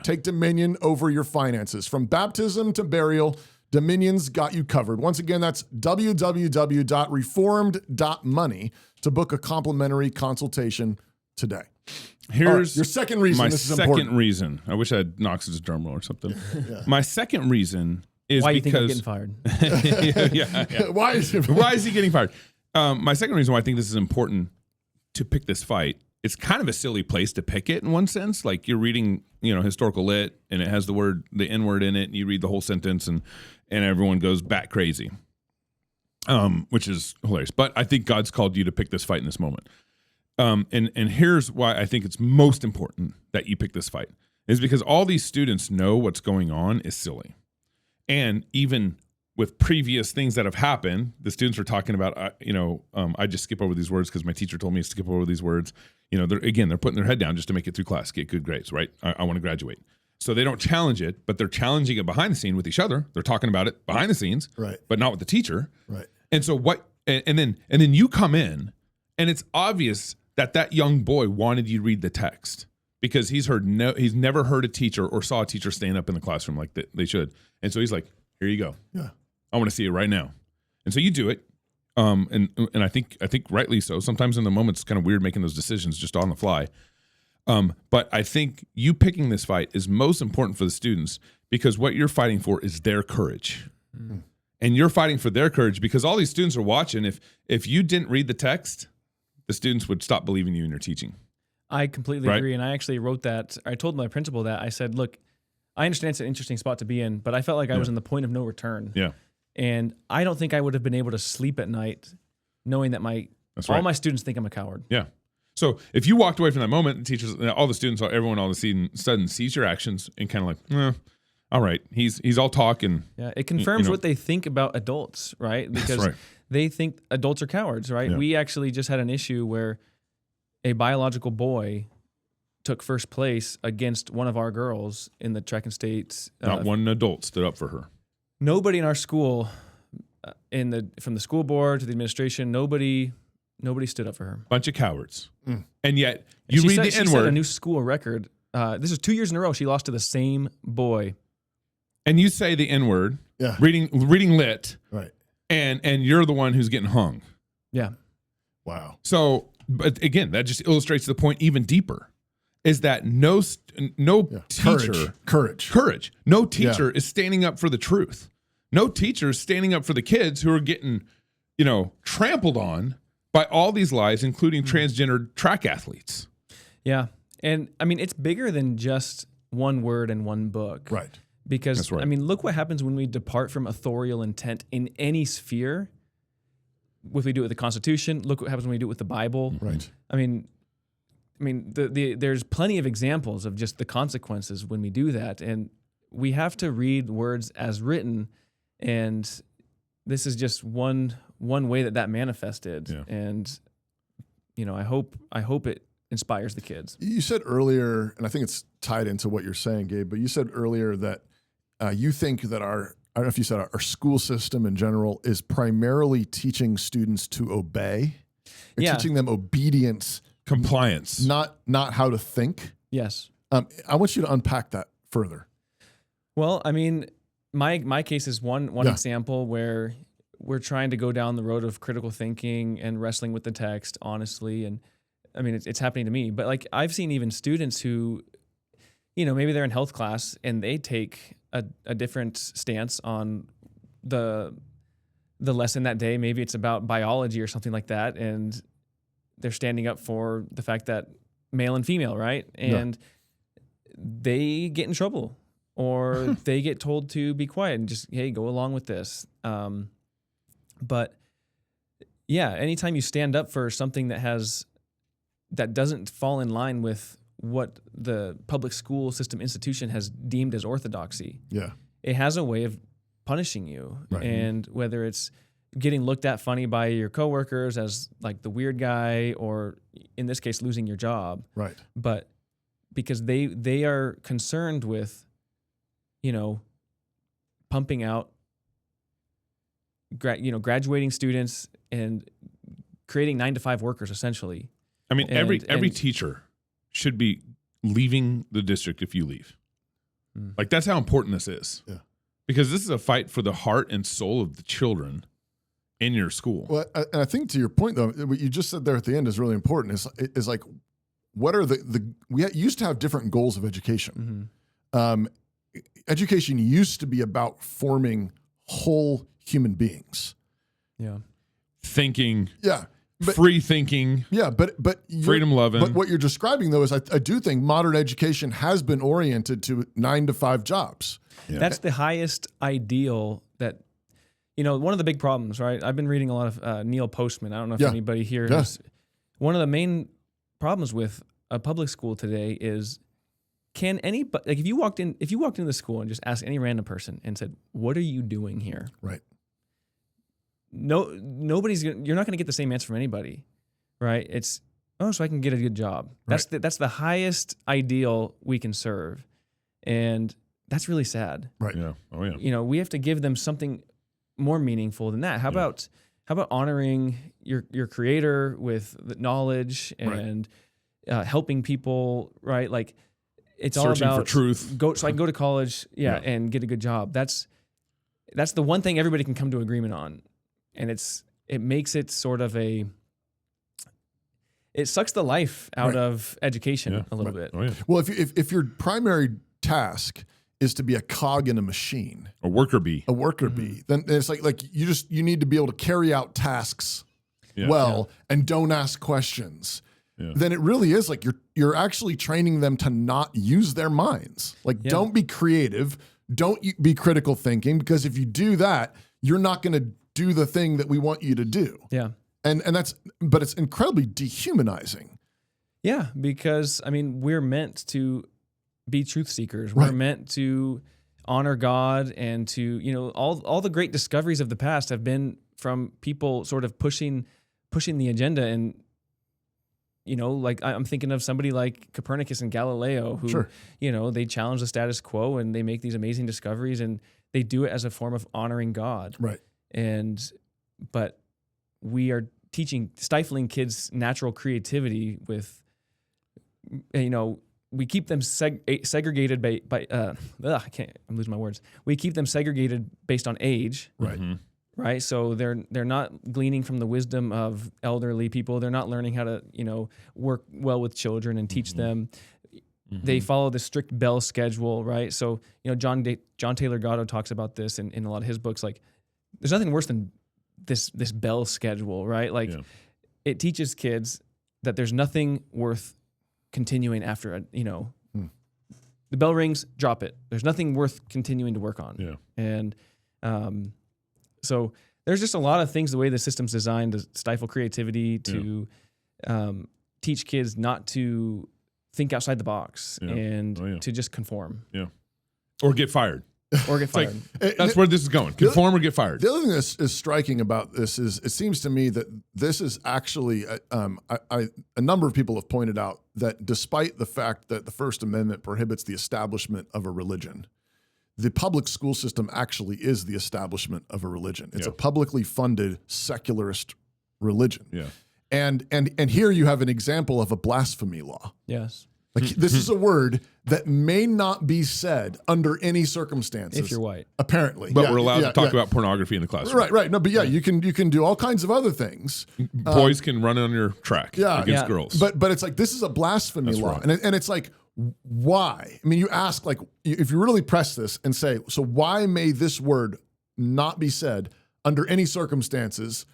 Speaker 4: take dominion over your finances. From baptism to burial, Dominion's got you covered. Once again, that's www.reformed.money to book a complimentary consultation today.
Speaker 5: Here's
Speaker 4: your second reason.
Speaker 5: My
Speaker 4: this is
Speaker 5: second
Speaker 4: important.
Speaker 5: reason. I wish I had Knox's drum roll or something. My second reason is
Speaker 1: why
Speaker 5: because
Speaker 1: you think I'm getting fired?
Speaker 5: Why is he getting fired? My second reason why I think this is important to pick this fight. It's kind of a silly place to pick it in one sense. Like you're reading, historical lit, and it has the N word in it, and you read the whole sentence, and everyone goes bat crazy, which is hilarious. But I think God's called you to pick this fight in this moment. And here's why I think it's most important that you pick this fight is because all these students know what's going on is silly. And even with previous things that have happened, the students are talking about, I just skip over these words because my teacher told me to skip over these words. They're putting their head down just to make it through class, get good grades, right? I want to graduate. So they don't challenge it, but they're challenging it behind the scene with each other. They're talking about it behind the scenes,
Speaker 4: right?
Speaker 5: But not with the teacher.
Speaker 4: Right.
Speaker 5: And so and then you come in and it's obvious that young boy wanted you to read the text because he's never heard a teacher or saw a teacher stand up in the classroom like they should. And so he's like, here you go.
Speaker 4: Yeah.
Speaker 5: I want to see it right now. And so you do it. And I think rightly so. Sometimes in the moment it's kind of weird making those decisions just on the fly. But I think you picking this fight is most important for the students because what you're fighting for is their courage. Mm-hmm. And you're fighting for their courage because all these students are watching. If you didn't read the text, the students would stop believing you in your teaching.
Speaker 1: I completely agree. And I actually wrote that. I told my principal that. I said, look, I understand it's an interesting spot to be in, but I felt like I was in the point of no return.
Speaker 5: Yeah.
Speaker 1: And I don't think I would have been able to sleep at night knowing that all my students think I'm a coward.
Speaker 5: Yeah. So if you walked away from that moment, the teachers, all the students, everyone all of a sudden sees your actions and kind of like, all right, he's all talk and
Speaker 1: it confirms what they think about adults, right? Because they think adults are cowards, right?
Speaker 5: Yeah.
Speaker 1: We actually just had an issue where a biological boy took first place against one of our girls in the track and state.
Speaker 5: Not one adult stood up for her.
Speaker 1: Nobody in our school, from the school board to the administration, nobody stood up for her.
Speaker 5: Bunch of cowards. And yet you read the N-word.
Speaker 1: She set a new school record. This is 2 years in a row. She lost to the same boy.
Speaker 5: And you say the N-word, reading lit,
Speaker 4: right?
Speaker 5: And you're the one who's getting hung.
Speaker 1: Yeah.
Speaker 4: Wow.
Speaker 5: So, but again, that just illustrates the point even deeper. Is that no teacher, courage. No teacher is standing up for the truth. No teacher is standing up for the kids who are getting, trampled on by all these lies, including transgender track athletes.
Speaker 1: Yeah. And I mean, it's bigger than just one word and one book.
Speaker 4: Right.
Speaker 1: Because, I mean, look what happens when we depart from authorial intent in any sphere. If we do it with the Constitution, look what happens when we do it with the Bible.
Speaker 4: Right.
Speaker 1: I mean, there's plenty of examples of just the consequences when we do that. And we have to read words as written. And this is just one way that manifested. Yeah. And, I hope it inspires the kids.
Speaker 4: You said earlier, and I think it's tied into what you're saying, Gabe, but you said earlier that you think that I don't know if you said our school system in general is primarily teaching students to obey, teaching them obedience,
Speaker 5: compliance,
Speaker 4: not how to think.
Speaker 1: Yes.
Speaker 4: I want you to unpack that further.
Speaker 1: Well, I mean, my case is one example where we're trying to go down the road of critical thinking and wrestling with the text, honestly. And I mean, it's happening to me, but like I've seen even students who, maybe they're in health class and they take a different stance on the lesson that day. Maybe it's about biology or something like that. And they're standing up for the fact that male and female, right? And they get in trouble or they get told to be quiet and just, hey, go along with this. But yeah, anytime you stand up for something that doesn't fall in line with what the public school system institution has deemed as orthodoxy. Yeah. It has a way of punishing you. Right. And whether it's getting looked at funny by your coworkers as like the weird guy, or in this case, losing your job. Right. But because they are concerned with, pumping out, graduating students and creating 9-to-5 workers essentially.
Speaker 5: I mean, every teacher should be leaving the district if you leave. Like, that's how important this is. Yeah. Because this is a fight for the heart and soul of the children in your school.
Speaker 4: Well, and I think to your point, though, what you just said there at the end is really important. Is like, what are we used to have different goals of education. Mm-hmm. Education used to be about forming whole human beings.
Speaker 1: Yeah.
Speaker 5: Thinking.
Speaker 4: Yeah.
Speaker 5: Free thinking,
Speaker 4: but
Speaker 5: freedom loving.
Speaker 4: But what you're describing, though, is I do think modern education has been oriented to 9-to-5 jobs.
Speaker 1: Yeah. That's the highest ideal that, one of the big problems, right? I've been reading a lot of Neil Postman. I don't know if anybody here has. One of the main problems with a public school today is, if you walked into the school and just asked any random person and said, "What are you doing here?"
Speaker 4: Right.
Speaker 1: You're not going to get the same answer from anybody, right? It's, so I can get a good job. That's the highest ideal we can serve. And that's really sad.
Speaker 4: Right.
Speaker 5: Yeah. Oh yeah.
Speaker 1: We have to give them something more meaningful than that. How about honoring your creator with the knowledge and helping people, right? Like, it's
Speaker 5: searching
Speaker 1: all about
Speaker 5: for truth.
Speaker 1: So I can go to college, and get a good job. That's the one thing everybody can come to agreement on. And it makes it sort of it sucks the life out of education a little bit.
Speaker 5: Oh, yeah.
Speaker 4: Well, if your primary task is to be a cog in a machine,
Speaker 5: a worker bee,
Speaker 4: then it's like you need to be able to carry out tasks and don't ask questions. Yeah. Then it really is like you're actually training them to not use their minds. Like, don't be creative, don't be critical thinking, because if you do that, you're not going to do the thing that we want you to do.
Speaker 1: Yeah.
Speaker 4: But it's incredibly dehumanizing.
Speaker 1: Yeah, because I mean, we're meant to be truth seekers.
Speaker 4: Right.
Speaker 1: We're meant to honor God and to, you know, all the great discoveries of the past have been from people sort of pushing the agenda. And, you know, like I'm thinking of somebody like Copernicus and Galileo who,
Speaker 4: Sure.
Speaker 1: you know, they challenge the status quo and they make these amazing discoveries and they do it as a form of honoring God.
Speaker 4: Right.
Speaker 1: But we are stifling kids' natural creativity with, you know, we keep them segregated by I'm losing my words. We keep them segregated based on age.
Speaker 4: Right.
Speaker 1: Right. So they're not gleaning from the wisdom of elderly people. They're not learning how to, you know, work well with children and teach them. They follow the strict bell schedule, right? So, you know, John Taylor Gatto talks about this in a lot of his books. Like, there's nothing worse than this bell schedule, right? Like, it teaches kids that there's nothing worth continuing after the bell rings, drop it. There's nothing worth continuing to work on.
Speaker 5: Yeah.
Speaker 1: And so there's just a lot of things, the way the system's designed to stifle creativity, to teach kids not to think outside the box and to just conform.
Speaker 5: Yeah. Or get fired.
Speaker 1: Or get fired.
Speaker 5: That's where this is going. Conform or get fired.
Speaker 4: The other thing that is striking about this is it seems to me that this is actually, a number of people have pointed out that despite the fact that the First Amendment prohibits the establishment of a religion, the public school system actually is the establishment of a religion. It's a publicly funded secularist religion.
Speaker 5: Yeah.
Speaker 4: And here you have an example of a blasphemy law.
Speaker 1: Yes.
Speaker 4: Like, this is a word that may not be said under any circumstances.
Speaker 1: If you're white.
Speaker 4: Apparently.
Speaker 5: But we're allowed to talk about pornography in the classroom.
Speaker 4: Right. No, but you can do all kinds of other things.
Speaker 5: Boys can run on your track against girls.
Speaker 4: But it's like, this is a blasphemy law. Right. And it's like, why? I mean, you ask, like, if you really press this and say, so why may this word not be said under any circumstances?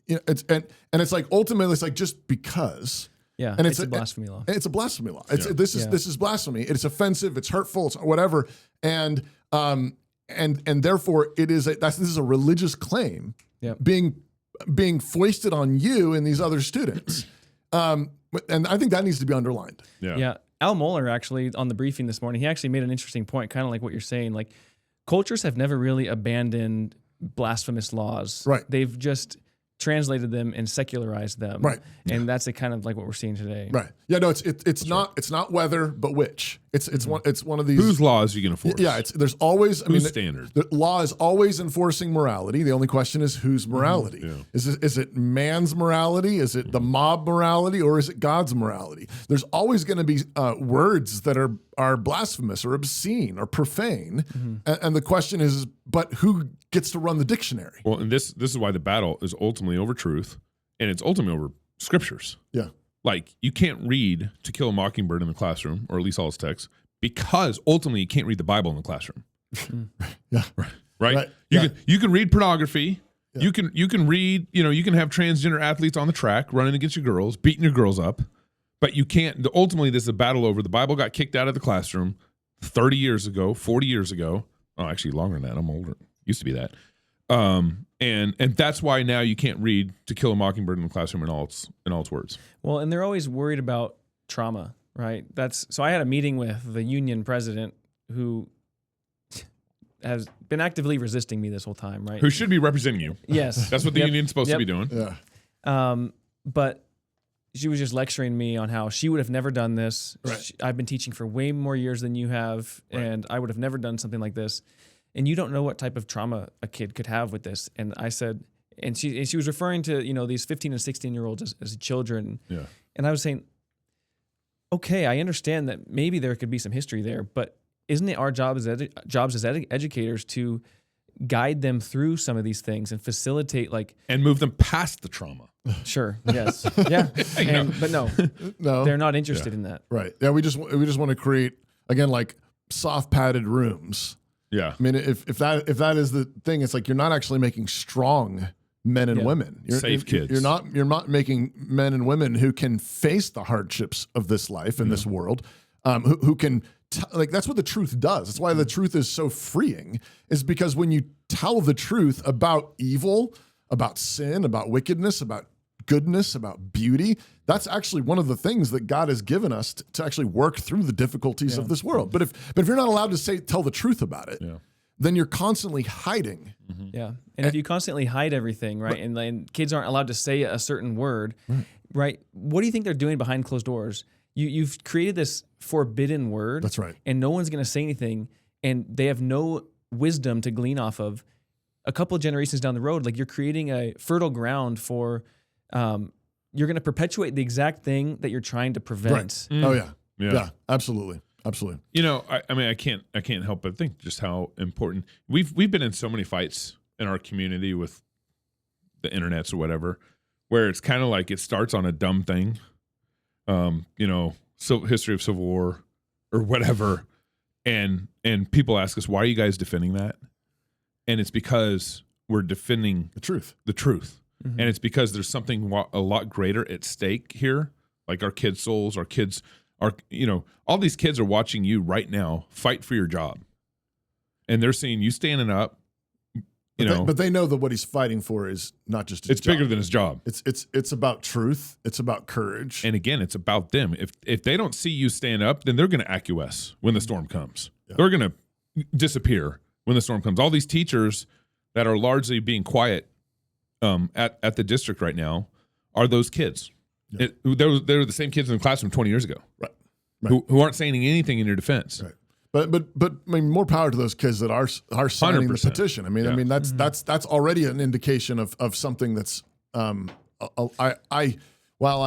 Speaker 4: You know, it's like, ultimately, it's like, just because.
Speaker 1: Yeah,
Speaker 4: and
Speaker 1: it's a blasphemy law.
Speaker 4: It's a blasphemy law. This is blasphemy. It's offensive. It's hurtful. It's whatever. And therefore, this is a religious claim being foisted on you and these other students. And I think that needs to be underlined.
Speaker 1: Yeah. Al Mohler, actually, on the briefing this morning, he actually made an interesting point, kind of like what you're saying. Like, cultures have never really abandoned blasphemous laws.
Speaker 4: Right.
Speaker 1: They've just translated them and secularized them.
Speaker 4: Right.
Speaker 1: And that's kind of like what we're seeing today.
Speaker 4: Right. Yeah, no, it's not whether, but which. It's one of these.
Speaker 5: Whose laws are you going to enforce?
Speaker 4: Yeah, there's always
Speaker 5: standard.
Speaker 4: The law is always enforcing morality. The only question is whose morality. Is it man's morality? Is it the mob morality, or is it God's morality? There's always going to be words that are blasphemous or obscene or profane. And the question is, but who gets to run the dictionary?
Speaker 5: Well, and this is why the battle is ultimately over truth, and it's ultimately over scriptures.
Speaker 4: Yeah.
Speaker 5: Like, you can't read To Kill a Mockingbird in the classroom, or at least all its text, because ultimately you can't read the Bible in the classroom.
Speaker 4: Yeah.
Speaker 5: Right? You can read pornography. Yeah. You can read, you can have transgender athletes on the track running against your girls, beating your girls up, but you can't. Ultimately, this is a battle over. The Bible got kicked out of the classroom 30 years ago, 40 years ago. Oh, actually longer than that. I'm older. Used to be that. And that's why now you can't read To Kill a Mockingbird in the classroom in all its words.
Speaker 1: Well, and they're always worried about trauma, right? So I had a meeting with the union president who has been actively resisting me this whole time, right?
Speaker 5: Who should be representing you.
Speaker 1: Yes.
Speaker 5: That's what the union's supposed to be doing.
Speaker 4: Yeah.
Speaker 1: But she was just lecturing me on how she would have never done this.
Speaker 4: Right.
Speaker 1: I've been teaching for way more years than you have, and I would have never done something like this. And you don't know what type of trauma a kid could have with this. And I said, and she was referring to, these 15 and 16-year-olds as children.
Speaker 5: Yeah.
Speaker 1: And I was saying, okay, I understand that maybe there could be some history there, but isn't it our job as educators to guide them through some of these things and facilitate,
Speaker 5: and move them past the trauma?
Speaker 1: Sure. Yes. Yeah. But no, they're not interested in that.
Speaker 4: Right. Yeah. We just want to create, again, like soft padded rooms.
Speaker 5: Yeah.
Speaker 4: I mean, if that is the thing, it's like you're not actually making strong men and women.
Speaker 5: Safe kids.
Speaker 4: You're not making men and women who can face the hardships of this life and this world, who can that's what the truth does. That's why the truth is so freeing, is because when you tell the truth about evil, about sin, about wickedness, about goodness, about beauty. That's actually one of the things that God has given us to actually work through the difficulties of this world. But if you're not allowed to tell the truth about it, then you're constantly hiding.
Speaker 1: Yeah. And if you constantly hide everything, right, and kids aren't allowed to say a certain word, right, what do you think they're doing behind closed doors? You've created this forbidden word.
Speaker 4: That's right.
Speaker 1: And no one's going to say anything, and they have no wisdom to glean off of. A couple of generations down the road, like, you're creating a fertile ground for, you're going to perpetuate the exact thing that you're trying to prevent.
Speaker 4: Right. Oh yeah, absolutely. Absolutely.
Speaker 5: You know, I mean, I can't help but think just how important we've been in so many fights in our community with the internets or whatever, where it's kind of like it starts on a dumb thing, you know, history of Civil War or whatever, and people ask us, why are you guys defending that? And it's because we're defending
Speaker 4: the truth.
Speaker 5: And it's because there's something a lot greater at stake here, like our kids' souls, our kids. You know, all these kids are watching you right now fight for your job, and they're seeing you standing up.
Speaker 4: But they know that what he's fighting for is not just his job.
Speaker 5: Bigger than his job.
Speaker 4: It's about truth. It's about courage.
Speaker 5: And again, it's about them. If they don't see you stand up, then they're going to acquiesce when the storm comes. Yeah. They're going to disappear when the storm comes. All these teachers that are largely being quiet at the district right now are those kids. Yeah. They're the same kids in the classroom 20 years ago,
Speaker 4: right.
Speaker 5: Who aren't saying anything in your defense.
Speaker 4: Right. But I mean, more power to those kids that are signing 100%. The petition. I mean, that's already an indication of something that's while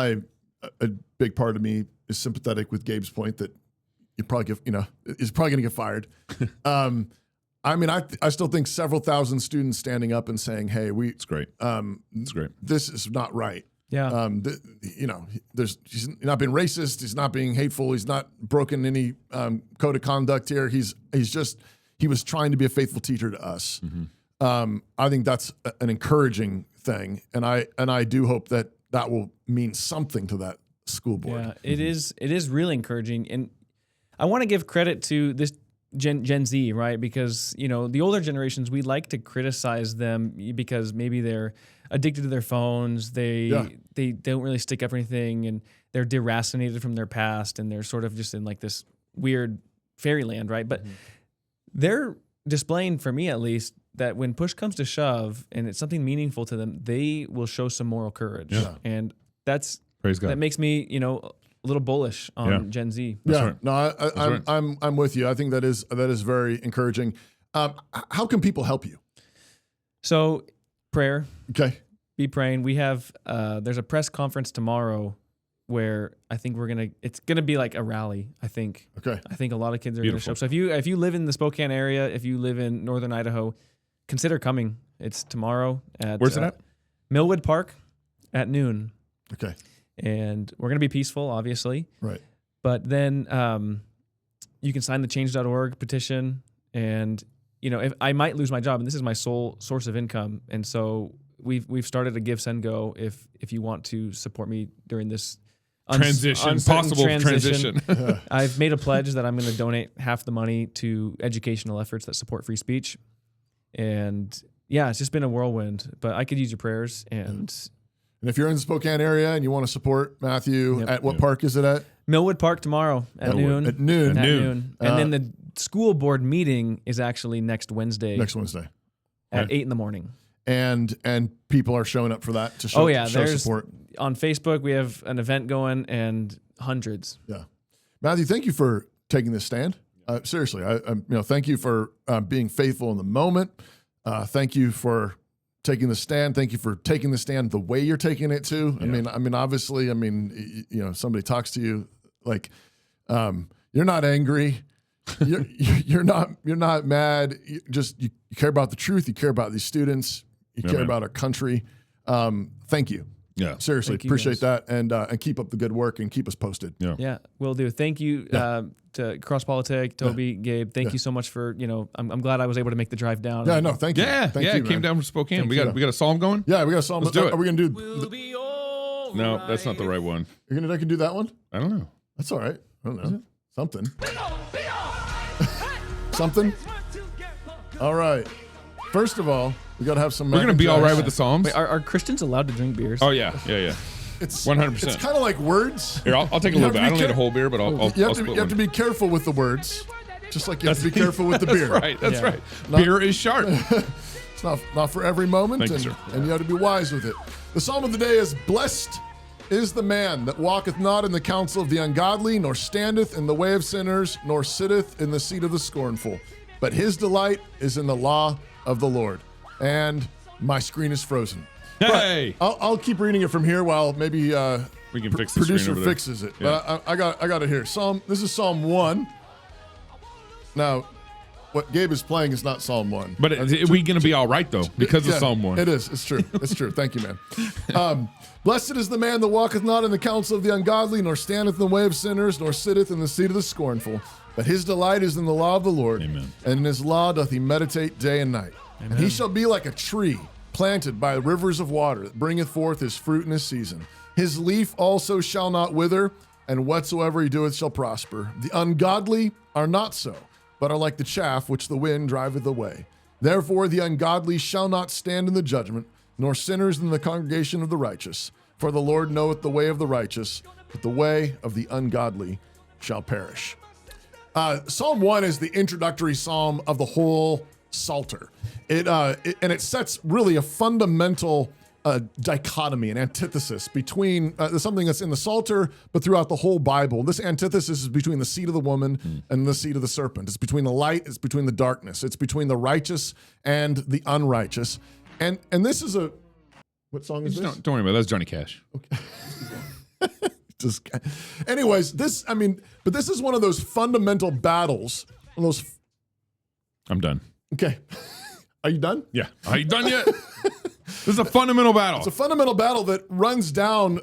Speaker 4: a big part of me is sympathetic with Gabe's point that is probably going to get fired. I mean, I still think several thousand students standing up and saying, "Hey, it's great.
Speaker 5: It's great.
Speaker 4: This is not right."
Speaker 1: Yeah.
Speaker 4: He's not being racist. He's not being hateful. He's not broken any code of conduct here. He was trying to be a faithful teacher to us. I think that's an encouraging thing, and I do hope that will mean something to that school board.
Speaker 1: Yeah, it is really encouraging, and I want to give credit to this Gen Z, right? Because the older generations, we like to criticize them because maybe they're addicted to their phones. They don't really stick up for anything, and they're deracinated from their past, and they're sort of just in like this weird fairyland, right? But they're displaying, for me at least, that when push comes to shove and it's something meaningful to them, they will show some moral courage.
Speaker 4: Yeah.
Speaker 1: And that's
Speaker 5: Praise God.
Speaker 1: That makes me, a little bullish on Gen Z.
Speaker 4: That's
Speaker 5: right.
Speaker 4: No, I'm with you. I think that is very encouraging. How can people help you?
Speaker 1: So prayer.
Speaker 4: Okay.
Speaker 1: Be praying. We have there's a press conference tomorrow where I think it's gonna be like a rally. I think.
Speaker 4: Okay.
Speaker 1: I think a lot of kids are gonna show up. So if you live in the Spokane area, if you live in northern Idaho, consider coming. It's tomorrow at
Speaker 5: where's it at?
Speaker 1: Millwood Park at noon.
Speaker 4: Okay.
Speaker 1: And we're gonna be peaceful, obviously.
Speaker 4: Right.
Speaker 1: But then you can sign the change.org petition, and if I might lose my job, and this is my sole source of income, and so we've started a Give Send Go if you want to support me during this
Speaker 5: possible transition.
Speaker 1: I've made a pledge that I'm going to donate half the money to educational efforts that support free speech, and it's just been a whirlwind. But I could use your prayers, and
Speaker 4: if you're in the Spokane area and you want to support Matthew, at what park is it at?
Speaker 1: Millwood Park tomorrow at noon.
Speaker 4: At noon.
Speaker 1: And then the school board meeting is actually next Wednesday. At 8 a.m.
Speaker 4: And people are showing up for that to show, show support.
Speaker 1: On Facebook, we have an event going and hundreds.
Speaker 4: Yeah. Matthew, thank you for taking this stand. Seriously, thank you for being faithful in the moment. Thank you for taking the stand. Thank you for taking the stand the way you're taking it too. Yeah. I mean, obviously, somebody talks to you like, you're not angry. You're not mad. You care about the truth. You care about these students. You care about our country. Thank you.
Speaker 5: Yeah.
Speaker 4: Seriously, appreciate that, and keep up the good work and keep us posted.
Speaker 1: Yeah, will do. Thank you to Cross Politic, Toby, Gabe. Thank you so much for I'm glad I was able to make the drive down.
Speaker 4: Yeah, no, thank you.
Speaker 5: Thank you, came down from Spokane. We got a psalm going.
Speaker 4: Yeah, we got a psalm.
Speaker 5: Let's do it.
Speaker 4: Are we gonna do?
Speaker 5: No, that's not the right one.
Speaker 4: I can do that one.
Speaker 5: I don't know.
Speaker 4: That's all right. I don't know. Something. Something. All right. First of all, We got to have some.
Speaker 5: We're gonna be all right with the Psalms.
Speaker 1: Wait, are Christians allowed to drink beers?
Speaker 5: Oh yeah.
Speaker 4: It's
Speaker 5: 100%.
Speaker 4: It's kind of like words.
Speaker 5: Here, I'll take a little bit. I don't need a whole beer, but I'll
Speaker 4: you
Speaker 5: split
Speaker 4: have to be careful with the words, just like you have to be careful with the beer.
Speaker 5: That's right. Beer is sharp.
Speaker 4: It's not for every moment,
Speaker 5: Thank you, sir.
Speaker 4: and you have to be wise with it. The psalm of the day is, "Blessed is the man that walketh not in the counsel of the ungodly, nor standeth in the way of sinners, nor sitteth in the seat of the scornful. But his delight is in the law of the Lord." And my screen is frozen.
Speaker 5: Hey,
Speaker 4: I'll keep reading it from here while maybe
Speaker 5: we can fix the
Speaker 4: producer
Speaker 5: screen over there.
Speaker 4: fixes it.
Speaker 5: Yeah.
Speaker 4: But I got it here. This is Psalm 1. Now, what Gabe is playing is not Psalm 1.
Speaker 5: But we going to be all right though because of Psalm 1.
Speaker 4: It is. It's true. It's true. Thank you, man. Blessed is the man that walketh not in the counsel of the ungodly, nor standeth in the way of sinners, nor sitteth in the seat of the scornful. But his delight is in the law of the Lord.
Speaker 5: Amen.
Speaker 4: And in his law doth he meditate day and night.
Speaker 1: Amen.
Speaker 4: And he shall be like a tree planted by rivers of water, that bringeth forth his fruit in his season. His leaf also shall not wither, and whatsoever he doeth shall prosper. The ungodly are not so, but are like the chaff which the wind driveth away. Therefore the ungodly shall not stand in the judgment, nor sinners in the congregation of the righteous. For the Lord knoweth the way of the righteous, but the way of the ungodly shall perish. Psalm 1 is the introductory psalm of the whole Psalter. It sets really a fundamental dichotomy, an antithesis between something that's in the Psalter, but throughout the whole Bible. This antithesis is between the seed of the woman and the seed of the serpent. It's between the light, it's between the darkness. It's between the righteous and the unrighteous. And this is what song is this?
Speaker 5: Don't worry about it. That's Johnny Cash.
Speaker 4: Okay. Anyways, this is one of those fundamental battles.
Speaker 5: I'm done.
Speaker 4: Okay. Are you done?
Speaker 5: Yeah. Are you done yet? This is a fundamental battle.
Speaker 4: It's a fundamental battle that runs down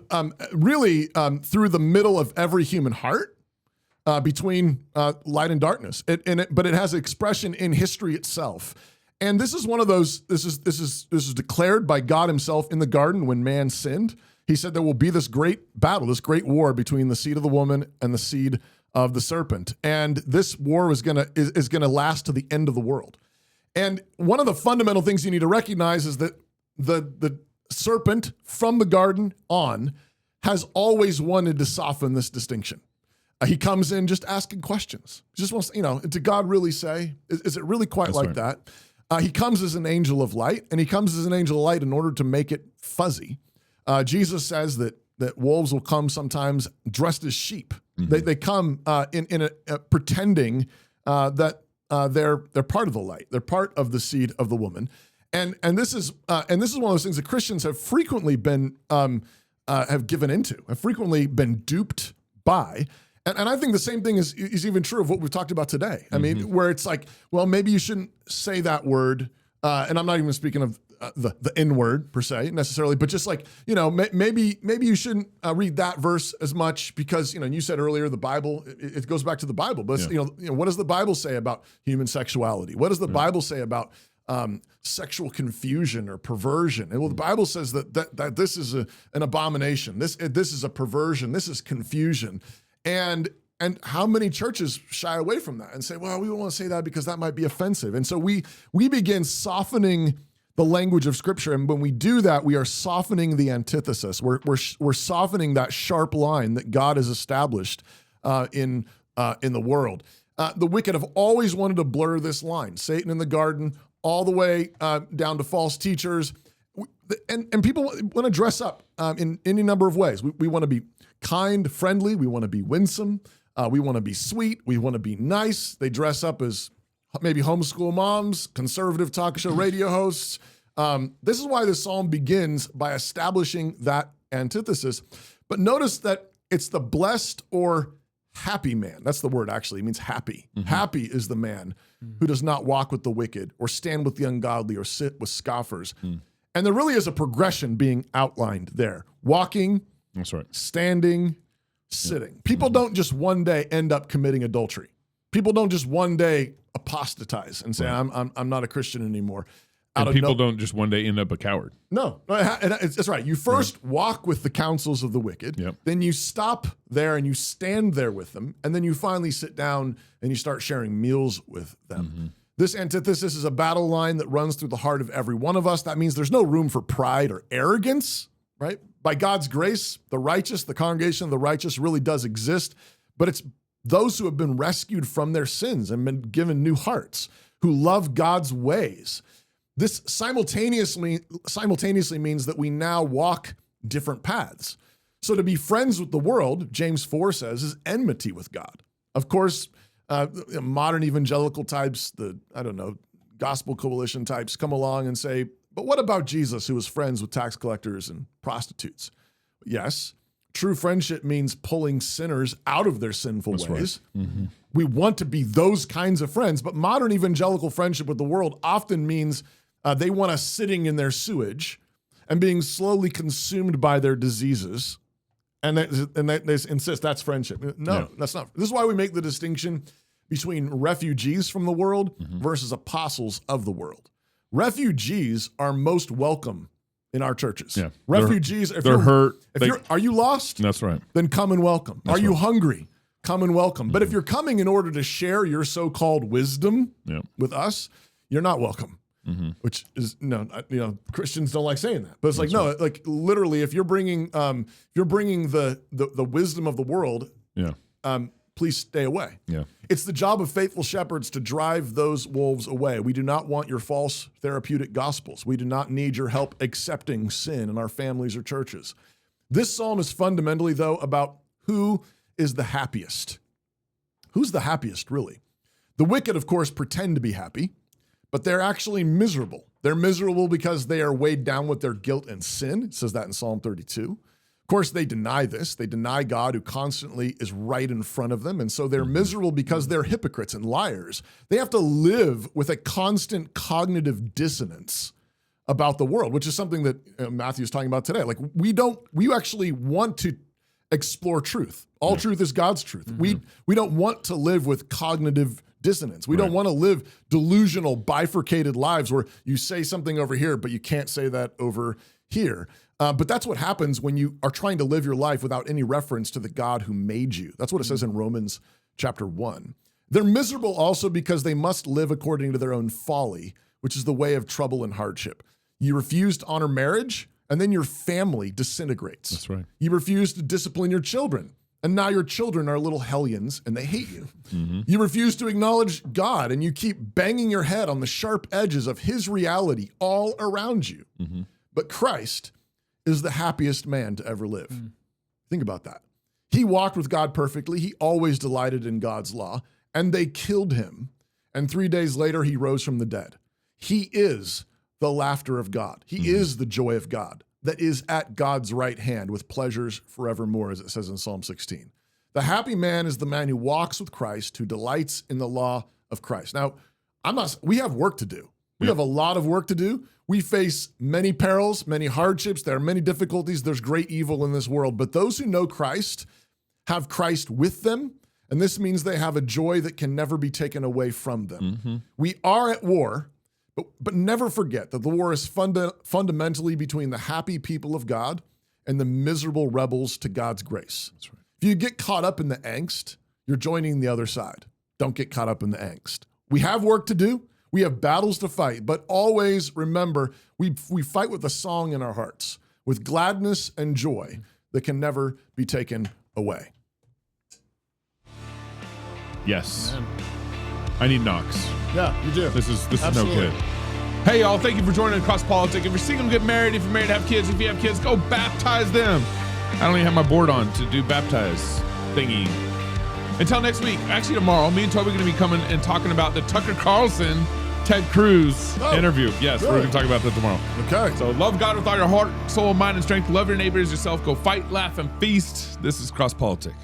Speaker 4: through the middle of every human heart between light and darkness. But it has expression in history itself. And this is one of those, this is declared by God himself in the garden when man sinned. He said there will be this great battle, this great war between the seed of the woman and the seed of the serpent. And this war is gonna last to the end of the world. And one of the fundamental things you need to recognize is that the serpent from the garden on has always wanted to soften this distinction. He comes in just asking questions. He just wants, did God really say? Is it really quite like that? He comes as an angel of light, and he comes as an angel of light in order to make it fuzzy. Jesus says that wolves will come sometimes dressed as sheep. Mm-hmm. They come in pretending that they're part of the light. They're part of the seed of the woman, and this is one of those things that Christians have frequently been have given into, have frequently been duped by. And I think the same thing is even true of what we've talked about today. I mean, where it's like, well, maybe you shouldn't say that word, and I'm not even speaking of the N word per se necessarily, but just like, maybe you shouldn't read that verse as much because, you said earlier, the Bible, it goes back to the Bible, but what does the Bible say about human sexuality? What does the Bible say about sexual confusion or perversion? And well, the Bible says that this is an abomination. This is a perversion. This is confusion. And how many churches shy away from that and say, well, we don't want to say that because that might be offensive. And so we begin softening the language of Scripture. And when we do that, we are softening the antithesis. We're softening that sharp line that God has established in the world. The wicked have always wanted to blur this line. Satan in the garden, all the way down to false teachers. And people want to dress up in any number of ways. We want to be kind, friendly. We want to be winsome. We want to be sweet. We want to be nice. They dress up as maybe homeschool moms, conservative talk show radio hosts. This is why this psalm begins by establishing that antithesis. But notice that it's the blessed or happy man. That's the word actually. It means happy. Mm-hmm. Happy is the man who does not walk with the wicked or stand with the ungodly or sit with scoffers. Mm. And there really is a progression being outlined there. Walking,
Speaker 5: that's right,
Speaker 4: standing, sitting. People don't just one day end up committing adultery. People don't just one day apostatize and say, I'm not a Christian anymore.
Speaker 5: And people don't just one day end up a coward.
Speaker 4: No, that's right. You first walk with the counsels of the wicked.
Speaker 5: Yep.
Speaker 4: Then you stop there and you stand there with them. And then you finally sit down and you start sharing meals with them. This antithesis is a battle line that runs through the heart of every one of us. That means there's no room for pride or arrogance, right? By God's grace, the righteous, the congregation of the righteous really does exist, but it's those who have been rescued from their sins and been given new hearts, who love God's ways. This simultaneously means that we now walk different paths. So to be friends with the world, James 4 says, is enmity with God. Of course, modern evangelical types, Gospel Coalition types come along and say, but what about Jesus, who was friends with tax collectors and prostitutes? Yes, true friendship means pulling sinners out of their sinful ways.
Speaker 5: Right. Mm-hmm.
Speaker 4: We want to be those kinds of friends, but modern evangelical friendship with the world often means they want us sitting in their sewage and being slowly consumed by their diseases. And they insist that's friendship. No, that's not. This is why we make the distinction between refugees from the world versus apostles of the world. Refugees are most welcome in our churches.
Speaker 5: Yeah.
Speaker 4: Refugees,
Speaker 5: they're hurt.
Speaker 4: Are you lost?
Speaker 5: That's right.
Speaker 4: Then come and welcome.
Speaker 5: That's
Speaker 4: are you
Speaker 5: right.
Speaker 4: hungry? Come and welcome. But if you're coming in order to share your so-called wisdom with us, you're not welcome. Which is Christians don't like saying that, but it's like literally, if you're bringing the wisdom of the world, please stay away.
Speaker 5: Yeah,
Speaker 4: it's the job of faithful shepherds to drive those wolves away. We do not want your false therapeutic gospels. We do not need your help accepting sin in our families or churches. This psalm is fundamentally, though, about who is the happiest. Who's the happiest, really? The wicked, of course, pretend to be happy, but they're actually miserable. They're miserable because they are weighed down with their guilt and sin. It says that in Psalm 32. Of course, they deny this. They deny God, who constantly is right in front of them. And so they're miserable because they're hypocrites and liars. They have to live with a constant cognitive dissonance about the world, which is something that Matthew's talking about today. Like we actually want to explore truth. All truth is God's truth. We don't want to live with cognitive dissonance. We don't want to live delusional, bifurcated lives where you say something over here, but you can't say that over here. But that's what happens when you are trying to live your life without any reference to the God who made you. That's what it says in Romans chapter 1. They're miserable also because they must live according to their own folly, which is the way of trouble and hardship. You refuse to honor marriage, and then your family disintegrates.
Speaker 5: That's right.
Speaker 4: You refuse to discipline your children, and now your children are little hellions and they hate you. You refuse to acknowledge God, and you keep banging your head on the sharp edges of his reality all around you. But Christ is the happiest man to ever live. Think about that. He walked with God perfectly. He always delighted in God's law, and they killed him. And 3 days later, he rose from the dead. He is the laughter of God. He is the joy of God that is at God's right hand with pleasures forevermore, as it says in Psalm 16. The happy man is the man who walks with Christ, who delights in the law of Christ. Now, we have work to do. We have a lot of work to do. We face many perils, many hardships. There are many difficulties. There's great evil in this world. But those who know Christ have Christ with them, and this means they have a joy that can never be taken away from them. We are at war, but never forget that the war is fundamentally between the happy people of God and the miserable rebels to God's grace. That's right. If you get caught up in the angst, you're joining the other side. Don't get caught up in the angst. We have work to do. We have battles to fight, but always remember, we fight with a song in our hearts, with gladness and joy that can never be taken away.
Speaker 5: Yes. Amen. I need knocks.
Speaker 4: Yeah, you do.
Speaker 5: This is no good. Hey, y'all, thank you for joining Across Politics. If you're single, get married. If you're married, have kids. If you have kids, go baptize them. I don't even have my board on to do baptize thingy. Until next week, actually tomorrow, me and Toby are going to be coming and talking about the Tucker Carlson, Ted Cruz interview. Yes, we're going to talk about that tomorrow.
Speaker 4: Okay.
Speaker 5: So love God with all your heart, soul, mind, and strength. Love your neighbor as yourself. Go fight, laugh, and feast. This is Cross Politics.